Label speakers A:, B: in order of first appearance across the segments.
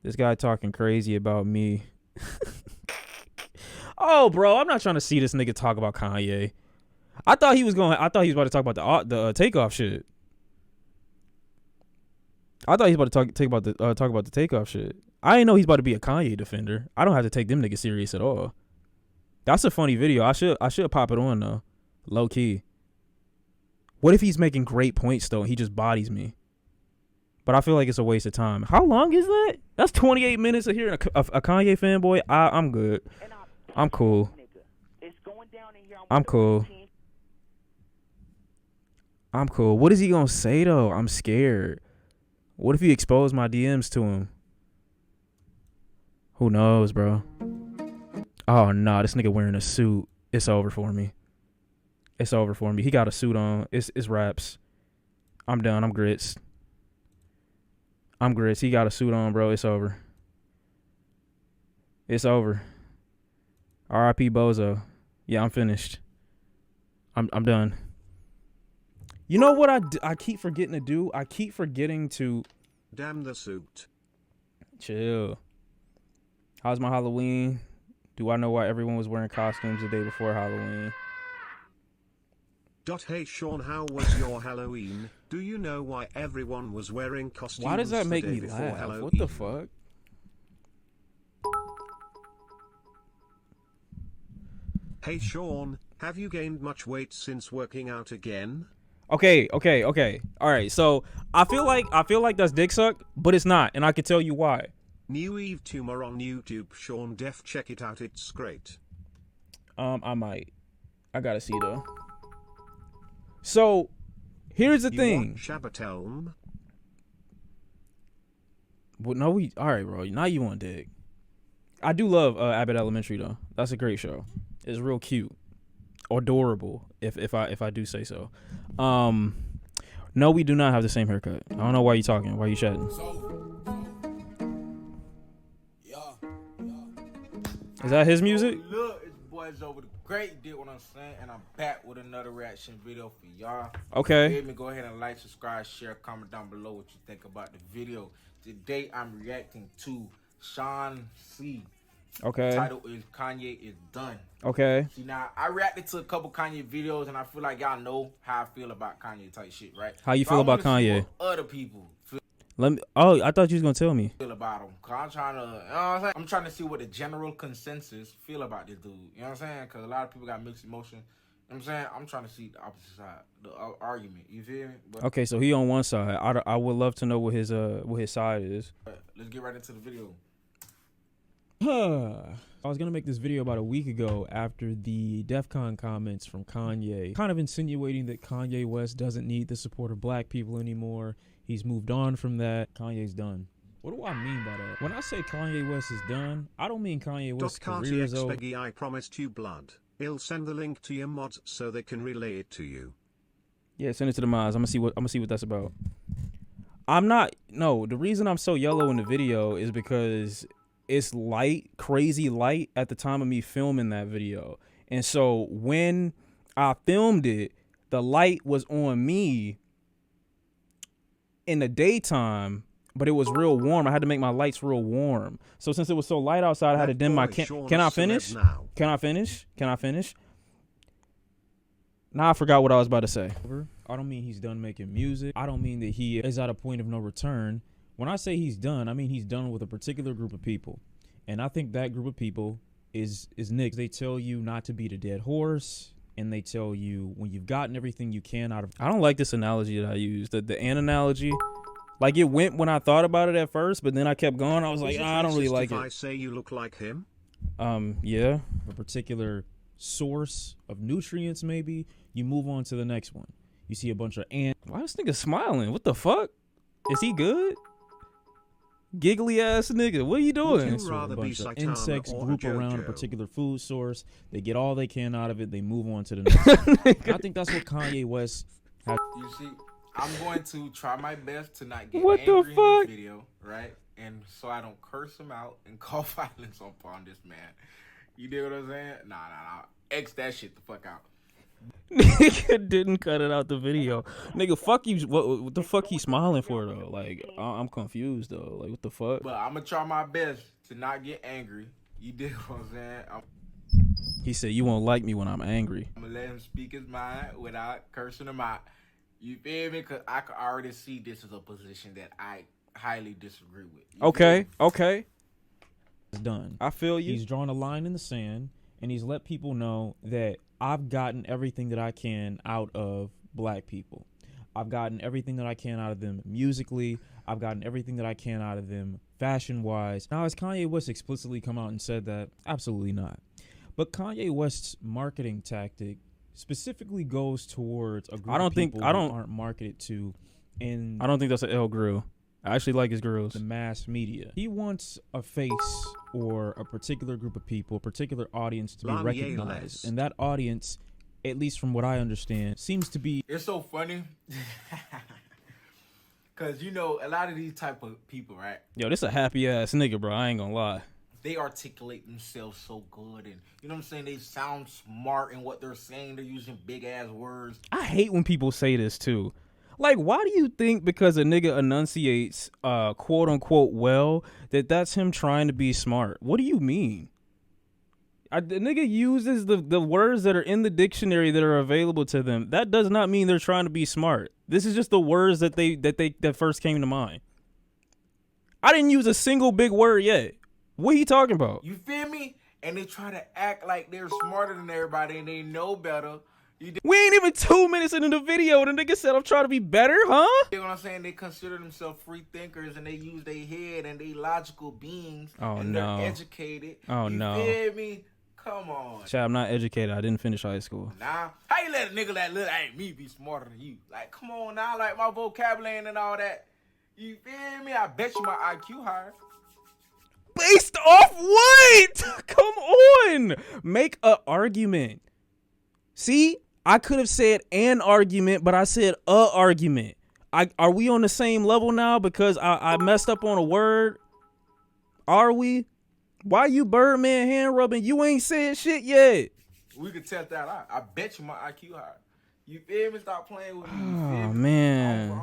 A: This guy talking crazy about me. Oh, bro, I'm not trying to see this nigga talk about Kanye. I thought he was about to talk about the takeoff shit. I thought he was about to talk about the takeoff shit. I didn't know he's about to be a Kanye defender. I don't have to take them niggas serious at all. That's a funny video. I should pop it on though, low key. What if he's making great points though and he just bodies me? But I feel like it's a waste of time. How long is that? That's 28 minutes of hearing a Kanye fanboy. I'm good. I'm cool. I'm cool. I'm cool. What is he gonna say though? I'm scared. What if he exposed my DMs to him? Who knows, bro? Oh no, this nigga wearing a suit. It's over for me. It's over for me. He got a suit on. It's raps. I'm done. I'm grits. I'm grits. He got a suit on, bro. It's over. It's over. R.I.P. Bozo. Yeah, I'm finished. I'm done. You know what I keep forgetting to do? I keep forgetting to...
B: Damn the suit.
A: Chill. How's my Halloween? Do I know why everyone was wearing costumes the day before Halloween?
B: Hey Shawn, how was your Halloween? Do you know why everyone was wearing costumes?
A: Why does that make
B: the day
A: me
B: before
A: laugh?
B: Halloween?
A: What the fuck?
B: Hey Shawn, have you gained much weight since working out again?
A: Okay. All right. So I feel like that's dick suck, but it's not, and I can tell you why.
B: New Eve Tumor on YouTube. Shawn Def, check it out. It's great.
A: I might. I gotta see though. So here's the thing.
B: Shabatelm.
A: Well, no, all right, bro. Now you want dick. I do love Abbott Elementary though. That's a great show. It's real cute, adorable. If I do say so. No, we do not have the same haircut. I don't know why you talking. Why you chatting? Is that his music?
C: Look, it's boys over the great. You did what I'm saying, and I'm back with another reaction video for y'all.
A: Okay.
C: Go ahead and like, subscribe, share, comment down below what you think about the video. Today I'm reacting to Shawn C.
A: Okay.
C: The title is Kanye is Done.
A: Okay.
C: See, now I reacted to a couple Kanye videos, and I feel like y'all know how I feel about Kanye type shit, right?
A: How you feel about Kanye?
C: Other people feel
A: I thought you was gonna tell me.
C: about him. Cause I'm trying to see what the general consensus feel about this dude. You know what I'm saying? Cause a lot of people got mixed emotion. You know what I'm saying? I'm trying to see the opposite side, the argument. You feel me? But,
A: Okay, so he on one side. I would love to know what his side is.
C: let's get right into the video.
A: I was gonna make this video about a week ago after the DEF CON comments from Kanye, kind of insinuating that Kanye West doesn't need the support of black people anymore. He's moved on from that. Kanye's done. What do I mean by that? When I say Kanye West is done, I don't mean Kanye West's career is over.
B: I promised you blood. I'll send the link to your mods so they can relay it to you.
A: Yeah, send it to the mods. I'm gonna see what that's about. The reason I'm so yellow in the video is because it's crazy light at the time of me filming that video. And so when I filmed it, the light was on me in the daytime, but it was real warm. I had to make my lights real warm. So since it was so light outside, I had to dim my Can I finish? Can I finish? Now I forgot what I was about to say. I don't mean he's done making music. I don't mean that he is at a point of no return. When I say he's done, I mean he's done with a particular group of people. And I think that group of people is niggas. They tell you not to beat a dead horse, and they tell you when you've gotten everything you can out of... I don't like this analogy that I used, the ant analogy. Like, it went when I thought about it at first, but then I kept going. I was like, I don't really like it.
B: If I say you look like him?
A: Yeah. A particular source of nutrients, maybe. You move on to the next one. You see a bunch of ants. Why this nigga smiling? What the fuck? Is he good? Giggly ass nigga, what are you doing?
B: So a bunch of
A: insects group around a particular food source. They get all they can out of it. They move on to the next. I think that's what Kanye West has.
C: You see, I'm going to try my best to not get
A: What the
C: angry
A: fuck?
C: in this video, right? And so I don't curse him out and call violence upon this man. You dig what I'm saying? Nah. X that shit the fuck out.
A: Nigga didn't cut it out the video. Nigga, fuck you. What the fuck he smiling for though? Like I'm confused though. Like what the fuck?
C: But I'm gonna try my best to not get angry. You dig what I'm saying?
A: He said you won't like me when I'm angry.
C: I'm gonna let him speak his mind without cursing him out. You feel me? Cause I can already see this is a position that I highly disagree with.
A: Okay. It's done. I feel you. He's drawn a line in the sand, and he's let people know that I've gotten everything that I can out of black people. I've gotten everything that I can out of them musically. I've gotten everything that I can out of them fashion-wise. Now, has Kanye West explicitly come out and said that? Absolutely not. But Kanye West's marketing tactic specifically goes towards a group of people who aren't marketed to. And I don't think that's an L grill. I actually like his grills. The mass media. He wants a face or a particular group of people, a particular audience to be recognized. And that audience, at least from what I understand, seems to be...
C: It's so funny. Because, you know, a lot of these type of people, right?
A: Yo, this a happy-ass nigga, bro. I ain't gonna lie.
C: They articulate themselves so good, and you know what I'm saying? They sound smart in what they're saying. They're using big-ass words.
A: I hate when people say this, too. Like, why do you think because a nigga enunciates, quote-unquote, well, that's him trying to be smart? What do you mean? The nigga uses the words that are in the dictionary that are available to them. That does not mean they're trying to be smart. This is just the words that first came to mind. I didn't use a single big word yet. What are you talking about?
C: You feel me? And they try to act like they're smarter than everybody and they know better.
A: We ain't even 2 minutes into the video. The nigga said I'm trying to be better, huh?
C: You know what I'm saying? They consider themselves free thinkers and they use their head and they logical beings. And they're educated.
A: Oh, no.
C: You feel me? Come on.
A: Chad, I'm not educated. I didn't finish high school.
C: Nah. How you let a nigga that little ain't me be smarter than you? Like, come on now. Like, my vocabulary and all that. You feel me? I bet you my IQ higher.
A: Based off what? Come on. Make a argument. See? I could have said an argument, but I said a argument. Are we on the same level now because I messed up on a word? Are we? Why you Birdman hand rubbing? You ain't said shit yet.
C: We could test that out. I bet you my IQ high. You feel me? Stop playing with me. You feel
A: Oh,
C: me?
A: man.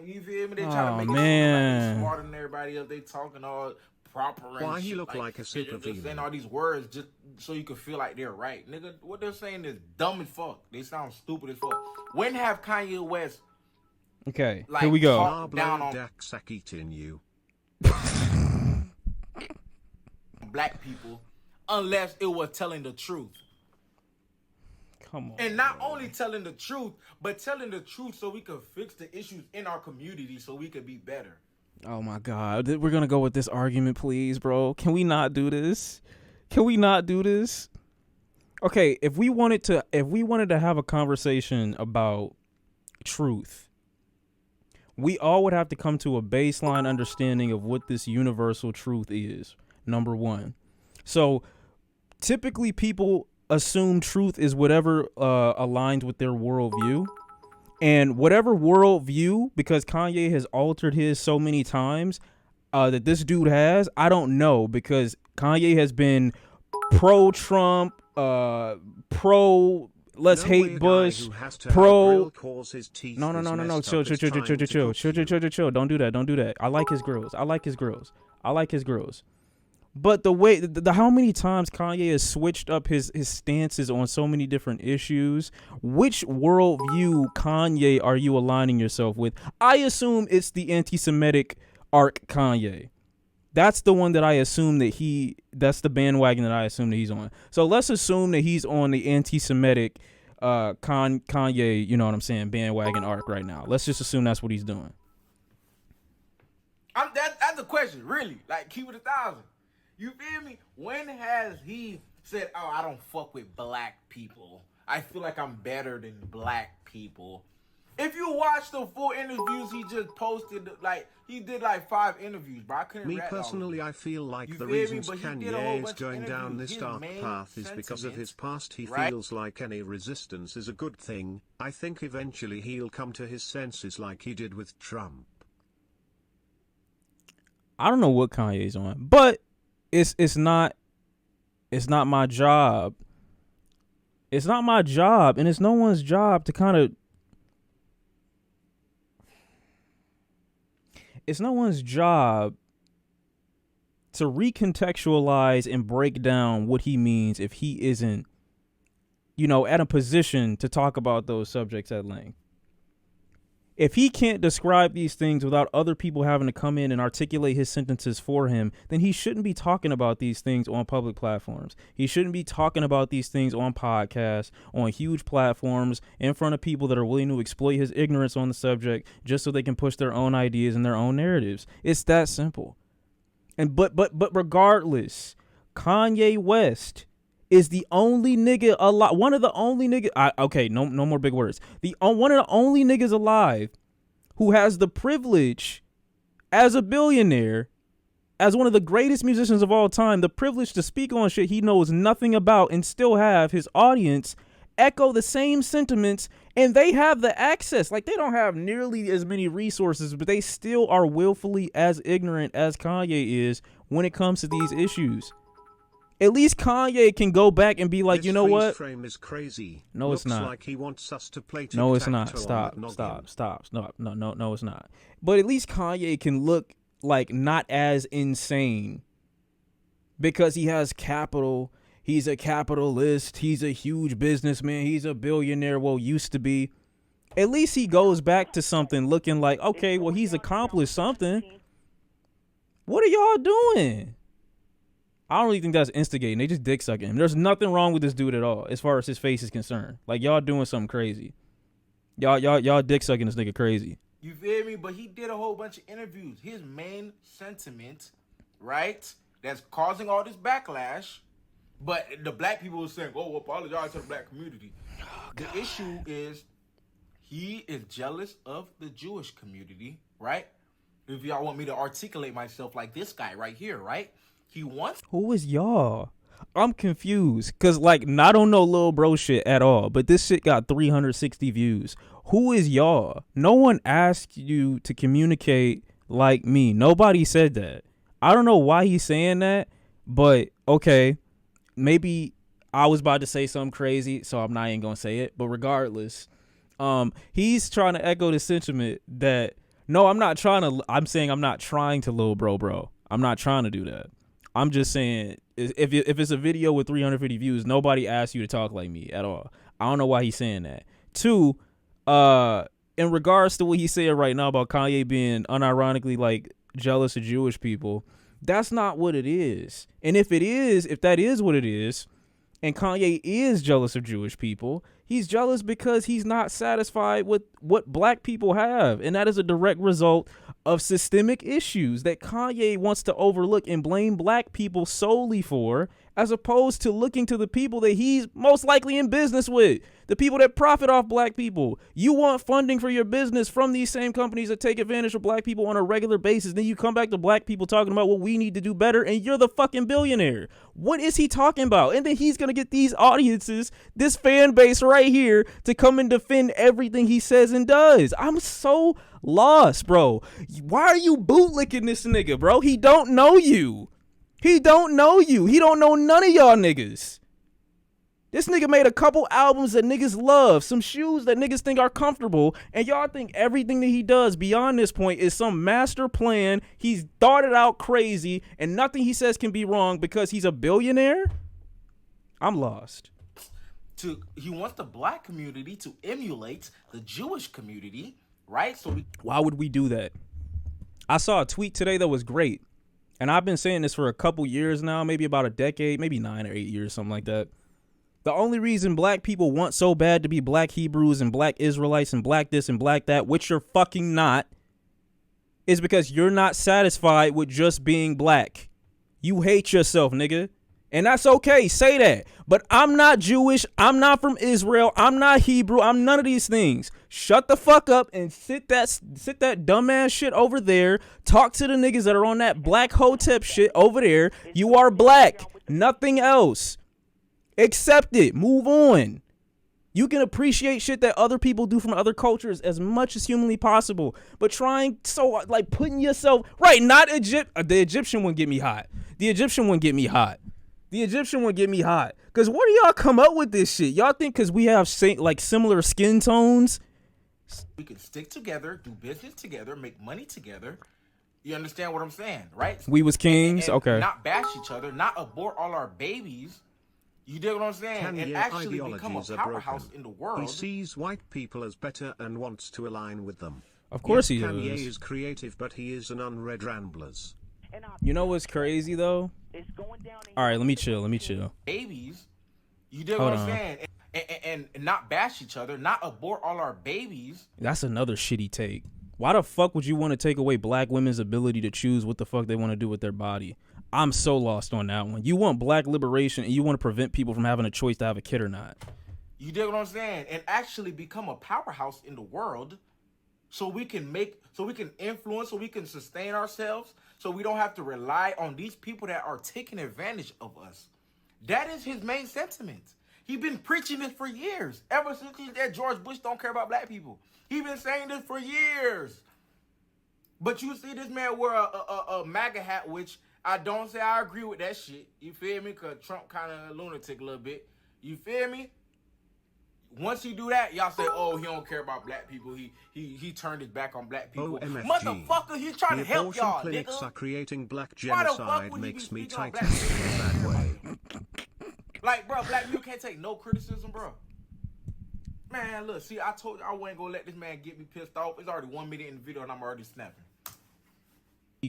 C: You feel me? They try to make it seem like they smarter than everybody else. They talking all proper and
B: Why
C: shit.
B: he look like a super
C: They're saying all these words just so you can feel like they're right. Nigga, what they're saying is dumb as fuck. They sound stupid as fuck. When have Kanye West
A: Okay, here we go.
C: Down on
B: you.
C: black people unless it was telling the truth.
A: Come on.
C: And not only telling the truth, but telling the truth so we can fix the issues in our community so we could be better.
A: Oh my God. We're going to go with this argument, please, bro. Can we not do this? Can we not do this? Okay, if we wanted to have a conversation about truth, we all would have to come to a baseline understanding of what this universal truth is. Number one. So typically people assume truth is whatever aligns with their worldview. And whatever worldview, because Kanye has altered his so many times, that this dude has, I don't know, because Kanye has been pro-Trump, pro let's hate Bush, pro. No. Chill. Don't do that. I like his grills. But the way, the how many times Kanye has switched up his stances on so many different issues. Which worldview Kanye are you aligning yourself with? I assume it's the anti-Semitic arc Kanye. That's the one that I assume that's the bandwagon that I assume that he's on. So let's assume that he's on the anti-Semitic Kanye, you know what I'm saying, bandwagon arc right now. Let's just assume that's what he's doing.
C: That's the question, really. Like, keep it 1,000. You feel me? When has he said, oh, I don't fuck with black people. I feel like I'm better than black people. If you watch the full interviews he just posted, like, he did like 5 interviews, but I couldn't
B: Me personally, I feel like the reasons Kanye is going down this dark path is because of his past. He feels like any resistance is a good thing. I think eventually he'll come to his senses like he did with Trump.
A: I don't know what Kanye's on, but it's not my job. It's not my job, and it's no one's job to kind of. It's no one's job to recontextualize and break down what he means if he isn't, at a position to talk about those subjects at length. If he can't describe these things without other people having to come in and articulate his sentences for him, then he shouldn't be talking about these things on public platforms. He shouldn't be talking about these things on podcasts, on huge platforms, in front of people that are willing to exploit his ignorance on the subject just so they can push their own ideas and their own narratives. It's that simple. And but regardless, Kanye West is the only nigga alive. One of the only niggas. No more big words. One of the only niggas alive who has the privilege, as a billionaire, as one of the greatest musicians of all time, the privilege to speak on shit he knows nothing about and still have his audience echo the same sentiments, and they have the access. Like, they don't have nearly as many resources, but they still are willfully as ignorant as Kanye is when it comes to these issues. At least Kanye can go back and be like,
B: this
A: you know what?
B: Frame is crazy.
A: No,
B: Looks
A: it's not.
B: Like he wants us to play
A: No, it's not.
B: tic-tac-toe
A: Stop. No, it's not. But at least Kanye can look like not as insane because he has capital. He's a capitalist. He's a huge businessman. He's a billionaire. Well, used to be. At least he goes back to something looking like, okay, well, he's accomplished something. What are y'all doing? I don't really think that's instigating. They just dick sucking him. There's nothing wrong with this dude at all as far as his face is concerned. Like, y'all doing something crazy. Y'all dick sucking this nigga crazy.
C: You feel me? But he did a whole bunch of interviews. His main sentiment, right, that's causing all this backlash, but the black people are saying, oh, apologize to the black community. The issue is he is jealous of the Jewish community, right? If y'all want me to articulate myself like this guy right here, right? He wants.
A: Who is y'all? I'm confused because, like, I don't know little bro shit at all, but this shit got 360 views. Who is y'all? No one asked you to communicate like me. Nobody said that. I don't know why he's saying that, but okay, maybe I was about to say something crazy, so I'm not even gonna say it. But regardless, he's trying to echo the sentiment that no, I'm saying I'm not trying to little bro. I'm not trying to do that. I'm just saying, if it's a video with 350 views, nobody asked you to talk like me at all. I don't know why he's saying that. Two, in regards to what he said right now about Kanye being unironically like jealous of Jewish people, that's not what it is. And if that is what it is, and Kanye is jealous of Jewish people, he's jealous because he's not satisfied with what black people have. And that is a direct result of systemic issues that Kanye wants to overlook and blame black people solely for, as opposed to looking to the people that he's most likely in business with, the people that profit off black people. You want funding for your business from these same companies that take advantage of black people on a regular basis. Then you come back to black people talking about what we need to do better, and you're the fucking billionaire. What is he talking about? And then he's going to get these audiences, this fan base right here, to come and defend everything he says and does. I'm so lost, bro. Why are you bootlicking this nigga, bro? He don't know you. He don't know you. He don't know none of y'all niggas. This nigga made a couple albums that niggas love, some shoes that niggas think are comfortable, and y'all think everything that he does beyond this point is some master plan. He's thought it out crazy, and nothing he says can be wrong because he's a billionaire? I'm lost.
C: He wants the black community to emulate the Jewish community, right?
A: Why would we do that? I saw a tweet today that was great. And I've been saying this for a couple years now, maybe about a decade, maybe 9 or 8 years, something like that. The only reason black people want so bad to be black Hebrews and black Israelites and black this and black that, which you're fucking not, is because you're not satisfied with just being black. You hate yourself, nigga. And that's okay. Say that. But I'm not Jewish. I'm not from Israel. I'm not Hebrew. I'm none of these things. Shut the fuck up and sit that dumbass shit over there. Talk to the niggas that are on that black hotep shit over there. You are black. Nothing else. Accept it. Move on. You can appreciate shit that other people do from other cultures as much as humanly possible. But putting yourself right, not Egypt. The Egyptian one get me hot. The Egyptian one get me hot. Cause where do y'all come up with this shit? Y'all think cause we have like similar skin tones,
C: we can stick together, do business together, make money together. You understand what I'm saying, right?
A: we was kings?
C: And
A: Okay.
C: not bash each other, not abort all our babies. You dig what I'm saying?
B: Kanye
C: And actually become a
B: ideologies are
C: powerhouse
B: broken.
C: in the world.
B: He sees white people as better and wants to align with them.
A: Of course
B: Yes,
A: he
B: Kanye
A: is.
B: is creative, but he is an unread Ramblers.
A: You know what's crazy though? All right, let me chill.
C: Babies. You dig
A: Hold
C: what
A: on.
C: I'm saying? And not bash each other, not abort all our babies.
A: That's another shitty take. Why the fuck would you want to take away black women's ability to choose what the fuck they want to do with their body? I'm so lost on that one. You want black liberation and you want to prevent people from having a choice to have a kid or not.
C: You dig what I'm saying? And actually become a powerhouse in the world so we can influence, so we can sustain ourselves, so we don't have to rely on these people that are taking advantage of us. That is his main sentiment. He's been preaching this for years. Ever since he said George Bush don't care about black people. He's been saying this for years. But you see this man wear a MAGA hat, which I don't say I agree with that shit. You feel me? Because Trump kind of a lunatic a little bit. You feel me? Once you do that, y'all say, oh, he don't care about black people. He turned his back on black people.
B: OMFG.
C: Motherfucker, he's trying to help y'all,
B: clinics
C: nigga.
B: are creating black
C: Why the fuck
B: genocide
C: would he
B: makes
C: be
B: me
C: speaking on
B: tight
C: black
B: in a bad way.
C: Like, bro, black people can't take no criticism, bro. Man, look, see, I told you I wasn't gonna let this man get me pissed off. It's already 1 minute in the video and I'm already snapping.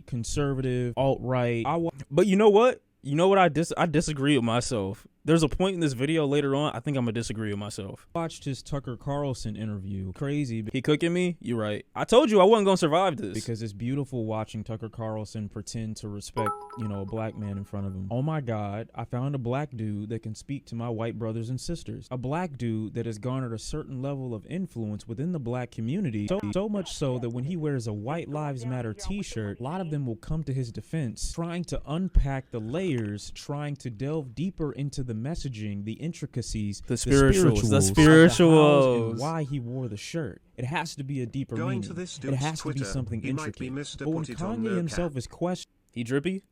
A: Conservative, alt-right. But you know what? You know what? I disagree with myself. There's a point in this video later on, I think I'm gonna disagree with myself. Watched his Tucker Carlson interview. Crazy. He cooking me? You right. I told you I wasn't gonna survive this. Because it's beautiful watching Tucker Carlson pretend to respect, a black man in front of him. Oh my God, I found a black dude that can speak to my white brothers and sisters. A black dude that has garnered a certain level of influence within the black community. So much so that when he wears a White Lives Matter t-shirt, a lot of them will come to his defense, trying to unpack the layers, trying to delve deeper into the messaging, the intricacies, the spirituals, and why he wore the shirt. It has to be a deeper
B: Going
A: meaning.
B: to this
A: It has
B: Twitter,
A: to be something
B: he might be
A: intricate.
B: Mr.
A: But when
B: Put It On
A: Kanye
B: No
A: himself
B: Cap.
A: is questioned, he drippy?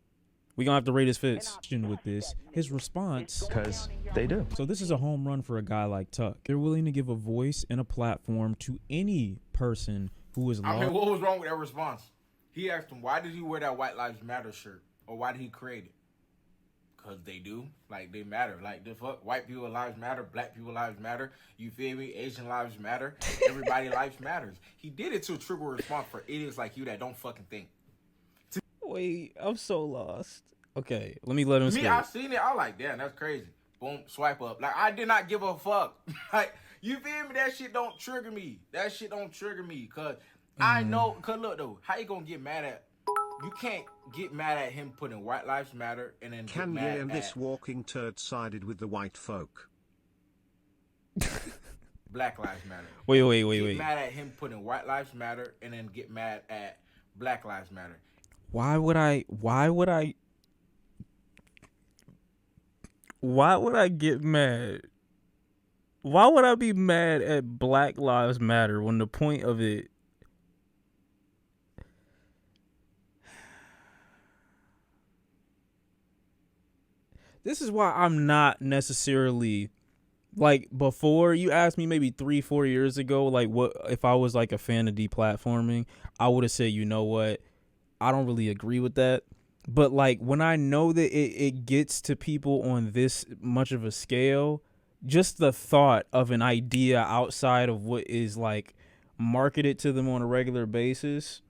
A: We gonna have to rate his fits. With this, his response,
D: Because they do.
A: so this is a home run for a guy like Tuck. They're willing to give a voice and a platform to any person who is
C: I
A: lost.
C: mean, what was wrong with that response? He asked him, why did he wear that White Lives Matter shirt? Or why did he create it? Because they do. Like, they matter. Like, the fuck? White people lives matter. Black people lives matter. You feel me? Asian lives matter. Everybody lives matters. He did it to trigger a response for idiots like you that don't fucking think.
A: Wait, I'm so lost. Okay, let me let him
C: Me,
A: speak.
C: I seen it. I like, damn, that's crazy. Boom, swipe up. Like, I did not give a fuck. Like, you feel me? That shit don't trigger me. That shit don't trigger me. Because I know, because look, though, how you going to get mad at, you can't get mad at him putting White Lives Matter and then get mad
B: Kanye and
C: at
B: this walking turd sided with the white folk.
C: Black Lives Matter.
A: Wait.
C: Get mad at him putting White Lives Matter and then get mad at Black Lives Matter.
A: Why would I get mad? Why would I be mad at Black Lives Matter when the point of it? This is why I'm not necessarily, like, before you asked me maybe 3-4 years ago, like, what if I was like a fan of deplatforming, I would have said, you know what, I don't really agree with that. But like, when I know that it gets to people on this much of a scale, just the thought of an idea outside of what is like marketed to them on a regular basis,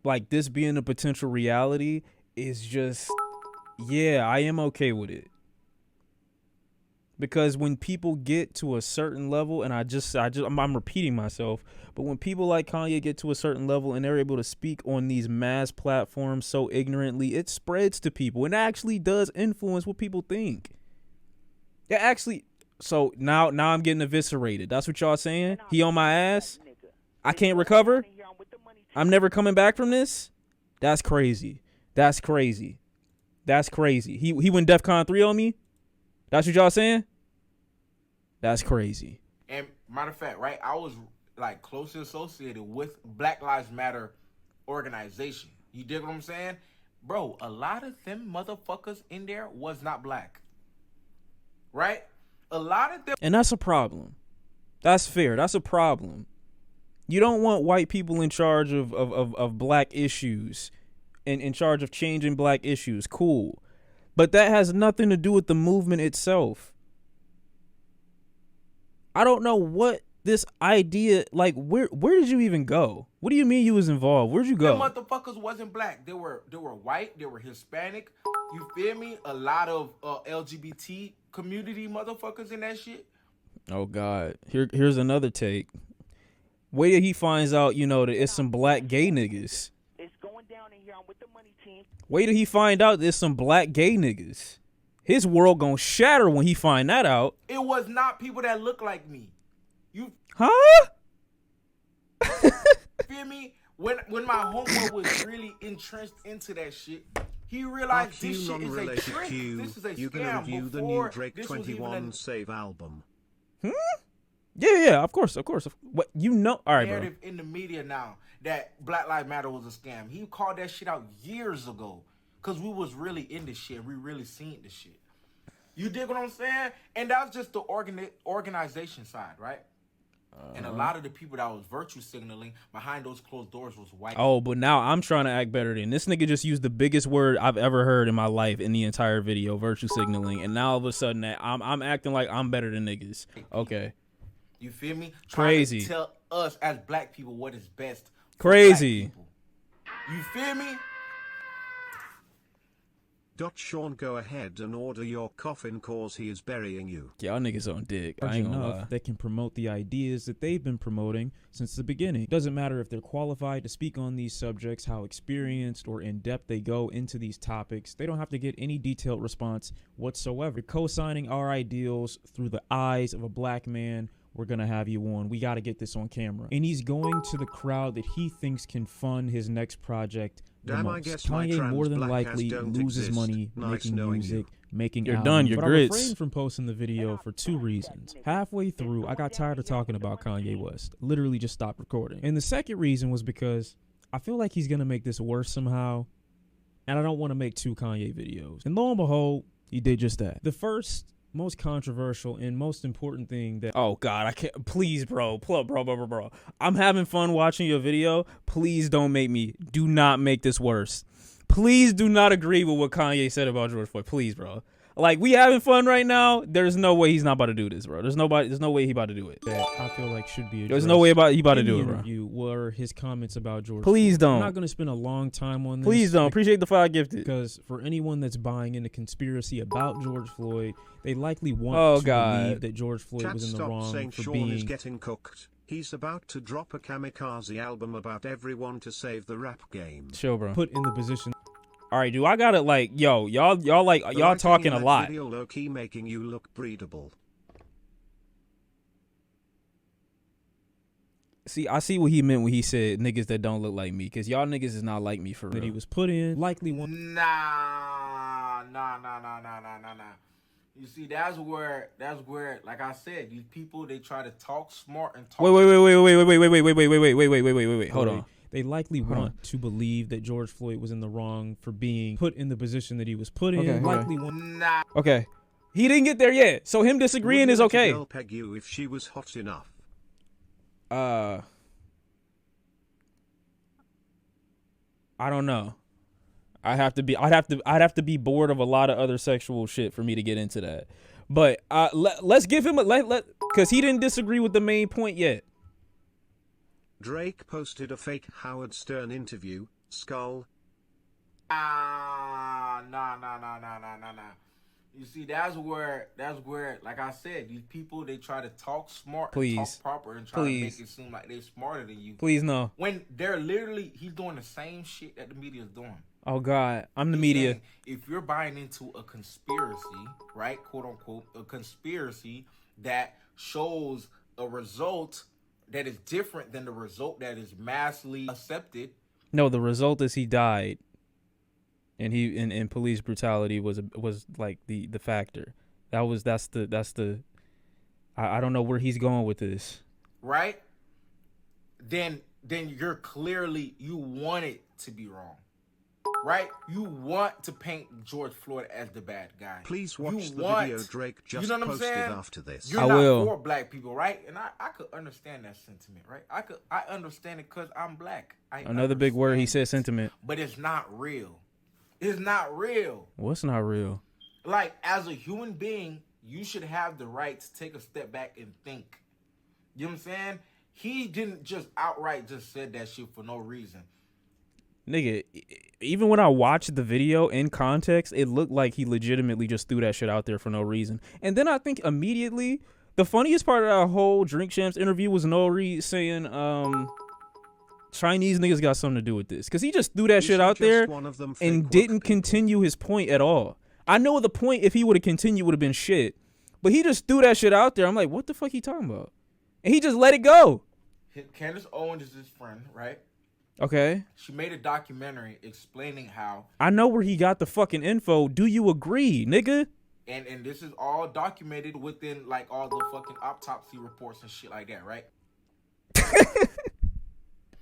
A: like this being a potential reality, is just, yeah, I am okay with it. Because when people get to a certain level, and I'm repeating myself, but when people like Kanye get to a certain level and they're able to speak on these mass platforms so ignorantly, it spreads to people and actually does influence what people think. It actually, so now I'm getting eviscerated. That's what y'all saying? He on my ass? I can't recover? I'm never coming back from this? That's crazy. That's crazy. That's crazy. He went DEFCON 3 on me? That's what y'all saying? That's crazy.
C: And matter of fact, right, I was like closely associated with Black Lives Matter organization. You dig what I'm saying? Bro, a lot of them motherfuckers in there was not black. right? A lot of them.
A: And that's a problem. That's fair. That's a problem. You don't want white people in charge of black issues and in charge of changing black issues. Cool. But that has nothing to do with the movement itself. I don't know what this idea, like, where did you even go? What do you mean you was involved? Where'd you go?
C: Them motherfuckers wasn't black. They were white. They were Hispanic. You feel me? A lot of LGBT community motherfuckers in that shit.
A: Oh God. Here's another take. Wait till he finds out, you know, that it's some black gay niggas.
D: It's going down in here. I'm with the money team.
A: Wait till he find out there's some black gay niggas. His world gonna shatter when he find that out.
C: It was not people that look like me. You
A: Huh?
C: feel me? When my homeboy was really entrenched into that shit, he realized this shit is a trick. This is a
B: you
C: scam.
B: gonna review the new Drake 21 Save album?
A: Yeah, of course. What you know? All right, bro.
C: Narrative in the media now that Black Lives Matter was a scam. He called that shit out years ago because we was really in this shit. We really seen this shit. You dig what I'm saying? And that's just the organization side, right? And a lot of the people that was virtue signaling behind those closed doors was white.
A: Oh, but now I'm trying to act better than this nigga. Just used the biggest word I've ever heard in my life in the entire video, virtue signaling, and now all of a sudden that I'm acting like I'm better than niggas. Okay,
C: You feel me?
A: Crazy.
C: Trying to tell us as black people what is best. For
A: Crazy.
C: black people. You feel me?
B: Shawn, go ahead and order your coffin cause he is burying you.
A: y'all niggas on dick. I ain't gonna lie.
E: That can promote the ideas that they've been promoting since the beginning. Doesn't matter if they're qualified to speak on these subjects, how experienced or in-depth they go into these topics. They don't have to get any detailed response whatsoever. Co-signing our ideals through the eyes of a black man. We're gonna have you on. We gotta get this on camera. And he's going to the crowd that he thinks can fund his next project the
B: Damn,
E: most.
B: I guess my
E: Kanye more than
B: trans
E: likely
B: black ass don't
E: loses
B: exist.
E: money
B: Nice
E: making
B: knowing
E: music, making
A: You're
E: albums.
A: done, you're
E: but
A: grits.
E: I refrained from posting the video for two reasons. Halfway through, I got tired of talking about Kanye West. Literally just stopped recording. And the second reason was because I feel like he's gonna make this worse somehow, and I don't want to make two Kanye videos. And lo and behold, he did just that. The first, most controversial and most important thing that
A: Oh God, I can't. Please, bro. Bro. I'm having fun watching your video. Please don't make me. Do not make this worse. Please do not agree with what Kanye said about George Floyd. Please, bro. Like, we having fun right now. There's no way he's not about to do this, bro. There's no way he about to do it.
E: that I feel like should be
A: There's no way he about to
E: in
A: do
E: the
A: it, bro.
E: interview were his comments about George
A: Please
E: Floyd.
A: don't.
E: I'm not going to spend a long time on this.
A: Please don't. Appreciate the file gifted.
E: Because for anyone that's buying into conspiracy about George Floyd, they likely want
A: Oh,
E: to
A: God.
E: believe that George Floyd
B: Chat,
E: was in the
B: stop
E: wrong
B: saying
E: for
B: Shawn
E: being
B: is getting cooked. He's about to drop a kamikaze album about everyone to save the rap game.
A: Chill, bro.
E: put in the position.
A: All right, dude. I gotta y'all like
B: The
A: y'all
B: writing
A: talking
B: in
A: a
B: that
A: lot.
B: Video low-key making you look breedable.
A: See, I see what he meant when he said niggas that don't look like me, cause y'all niggas is not like me for real.
E: That he was put in, likely one.
C: Nah. You see, that's where, like I said, these people, they try to talk smart and talk.
A: Wait. Hold on.
E: They likely want to believe that George Floyd was in the wrong for being put in the position that he was put in.
A: Okay.
E: Likely want.
C: Nah.
A: Okay. He didn't get there yet, so him disagreeing
B: Would
A: is
B: you let a
A: okay.
B: girl peg you if she was hot enough?
A: I don't know. I'd have to be bored of a lot of other sexual shit for me to get into that. But let's give him cause he didn't disagree with the main point yet.
B: Drake posted a fake Howard Stern interview. Skull.
C: Nah. You see, that's where, like I said, these people, they try to talk smart,
A: Please.
C: and talk proper, and try to make it seem like they're smarter than you.
A: Please no.
C: When they're literally, he's doing the same shit that the media is doing.
A: Oh God, I'm the
C: He's
A: media.
C: saying, if you're buying into a conspiracy, right, quote unquote, a conspiracy that shows a result that is different than the result that is massively accepted.
A: No, the result is he died, and and police brutality was like the factor. That's the. I don't know where he's going with this.
C: Right? Then you're clearly, you want it to be wrong. right? You want to paint George Floyd as the bad guy.
B: Please watch
C: you
B: the
C: want,
B: video Drake just
C: you know what I'm
B: posted
C: saying?
B: after this.
C: You're
A: I
C: not
A: will.
C: for black people, right? And I could understand that sentiment, right? I understand it because I'm black.
A: Another big word he said, sentiment.
C: But it's not real. It's not real.
A: What's not real?
C: Like, as a human being, you should have the right to take a step back and think. You know what I'm saying? He didn't just outright just said that shit for no reason.
A: Nigga, even when I watched the video in context, it looked like he legitimately just threw that shit out there for no reason. And then I think immediately, the funniest part of that whole Drink Champs interview was Nori saying, Chinese niggas got something to do with this. Because he just threw that shit out there and didn't continue his point at all. I know the point, if he would have continued, would have been shit. But he just threw that shit out there. I'm like, what the fuck he talking about? And he just let it go.
C: Candace Owens is his friend, right?
A: Okay.
C: She made a documentary explaining how.
A: I know where he got the fucking info. Do you agree, nigga?
C: And this is all documented within like all the fucking autopsy reports and shit like that, right?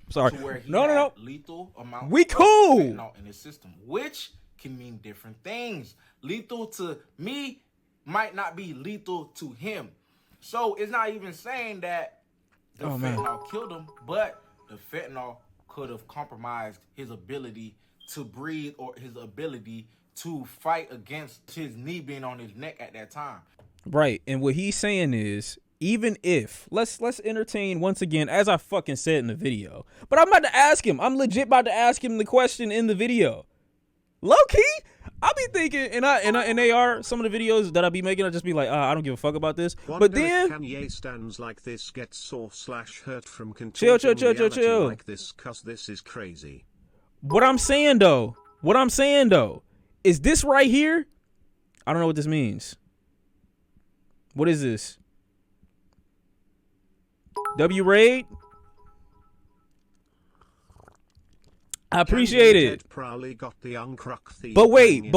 A: Sorry.
C: To where he
A: No.
C: had lethal amount
A: We cool.
C: of fentanyl in his system, which can mean different things. Lethal to me might not be lethal to him. So it's not even saying that the fentanyl killed him, but the fentanyl could have compromised his ability to breathe or his ability to fight against his knee being on his neck at that time.
A: Right. And what he's saying is, even if, let's entertain once again, as I fucking said in the video, but I'm about to ask him. I'm legit about to ask him the question in the video. Low key, I'll be thinking, and they are some of the videos that I be making. I'll just be like, I don't give a fuck about this.
B: Wonder
A: but then
B: if Kanye stands like this gets sore/hurt from
A: chill.
B: controlling like this, cause this is crazy.
A: What I'm saying though, is this right here. I don't know what this means. What is this? W raid. I appreciate it. But wait.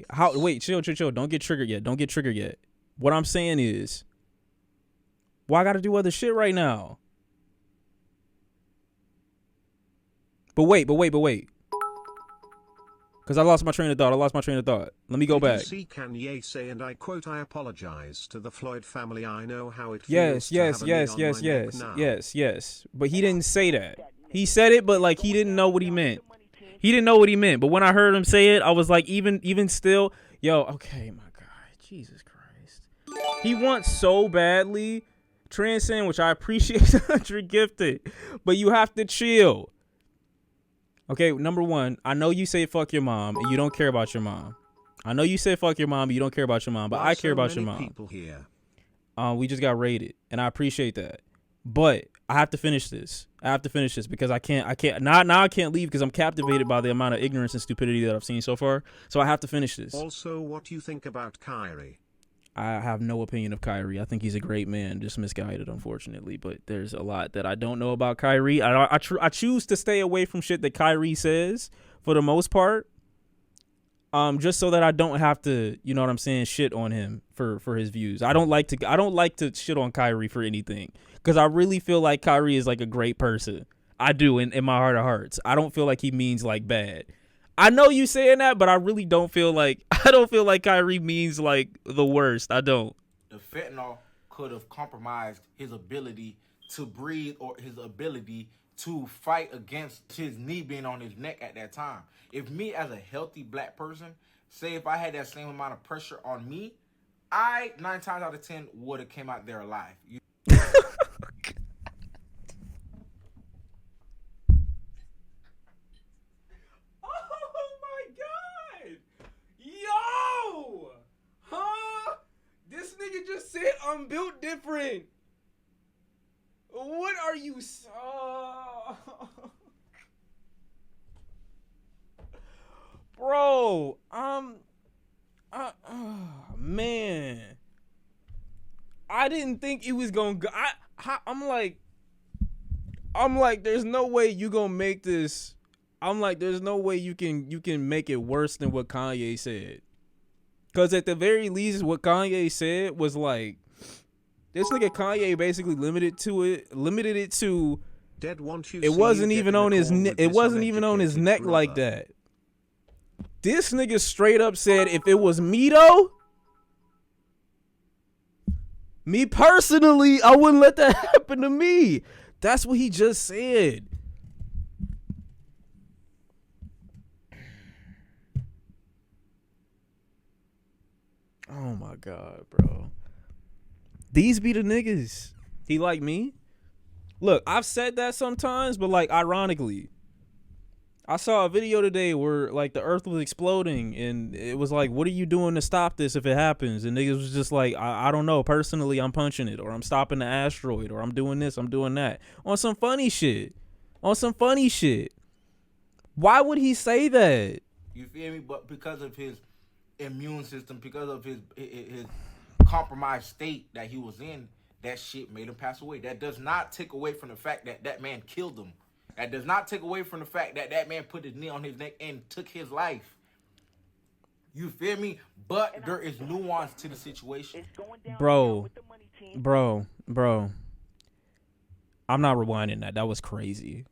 A: How? Wait, chill. Don't get triggered yet. What I'm saying is, why I gotta do other shit right now? But wait. Because I lost my train of thought. Let me go back.
B: You see Kanye say, and I quote, "I apologize to the Floyd family. I know how it feels to have a knee on my neck now."
A: Yes. But he didn't say that. He said it, but like he didn't know what he meant. But when I heard him say it, I was like, even still, yo, okay, my God, Jesus Christ. He wants so badly transcend, which I appreciate 100 gifted, but you have to chill. Okay, number one, I know you say fuck your mom and you don't care about your mom. But I care about your mom.
B: People here.
A: We just got raided, and I appreciate that. But I have to finish this. Because I can't I can't leave because I'm captivated by the amount of ignorance and stupidity that I've seen so far. So I have to finish this.
B: Also, what do you think about Kyrie?
A: I have no opinion of Kyrie. I think he's a great man, just misguided, unfortunately. But there's a lot that I don't know about Kyrie. I choose to stay away from shit that Kyrie says for the most part. Just so that I don't have to, you know what I'm saying, shit on him for his views. I don't like to shit on Kyrie for anything because I really feel like Kyrie is like a great person. I do in my heart of hearts. I don't feel like he means like bad. I know you saying that, but I really don't feel like Kyrie means like the worst. I don't.
C: The fentanyl could have compromised his ability to breathe or his ability to fight against his knee being on his neck at that time. If me as a healthy black person, say if I had that same amount of pressure on me, I 9 times out of 10 would have came out there alive.
A: Oh my God! Yo! Huh? This nigga just said I'm built different. What are you? Bro, man, I didn't think it was gonna go. I'm like, there's no way you gonna make this. I'm like, there's no way you can make it worse than what Kanye said. Cause at the very least, what Kanye said was like, this nigga Kanye basically limited it to
B: Dead want you
A: It
B: see
A: wasn't
B: you
A: even
B: get in
A: on
B: a
A: his.
B: call
A: Ne-
B: with
A: it
B: this
A: wasn't even on his
B: uneducated
A: neck like
B: brother.
A: that. This nigga straight up said, if it was me though, me personally, I wouldn't let that happen to me. That's what he just said. Oh my God, bro. These be the niggas. He like me? Look, I've said that sometimes, but like ironically, I saw a video today where like the earth was exploding and it was like, what are you doing to stop this if it happens? And niggas was just like, I don't know. Personally, I'm punching it, or I'm stopping the asteroid, or I'm doing this, I'm doing that. On some funny shit. On some funny shit. Why would he say that?
C: You feel me? But because of his immune system, because of his compromised state that he was in, that shit made him pass away. That does not take away from the fact that that man killed him. That does not take away from the fact that that man put his knee on his neck and took his life. You feel me? But there is nuance to the situation.
A: Bro. I'm not rewinding that. That was crazy.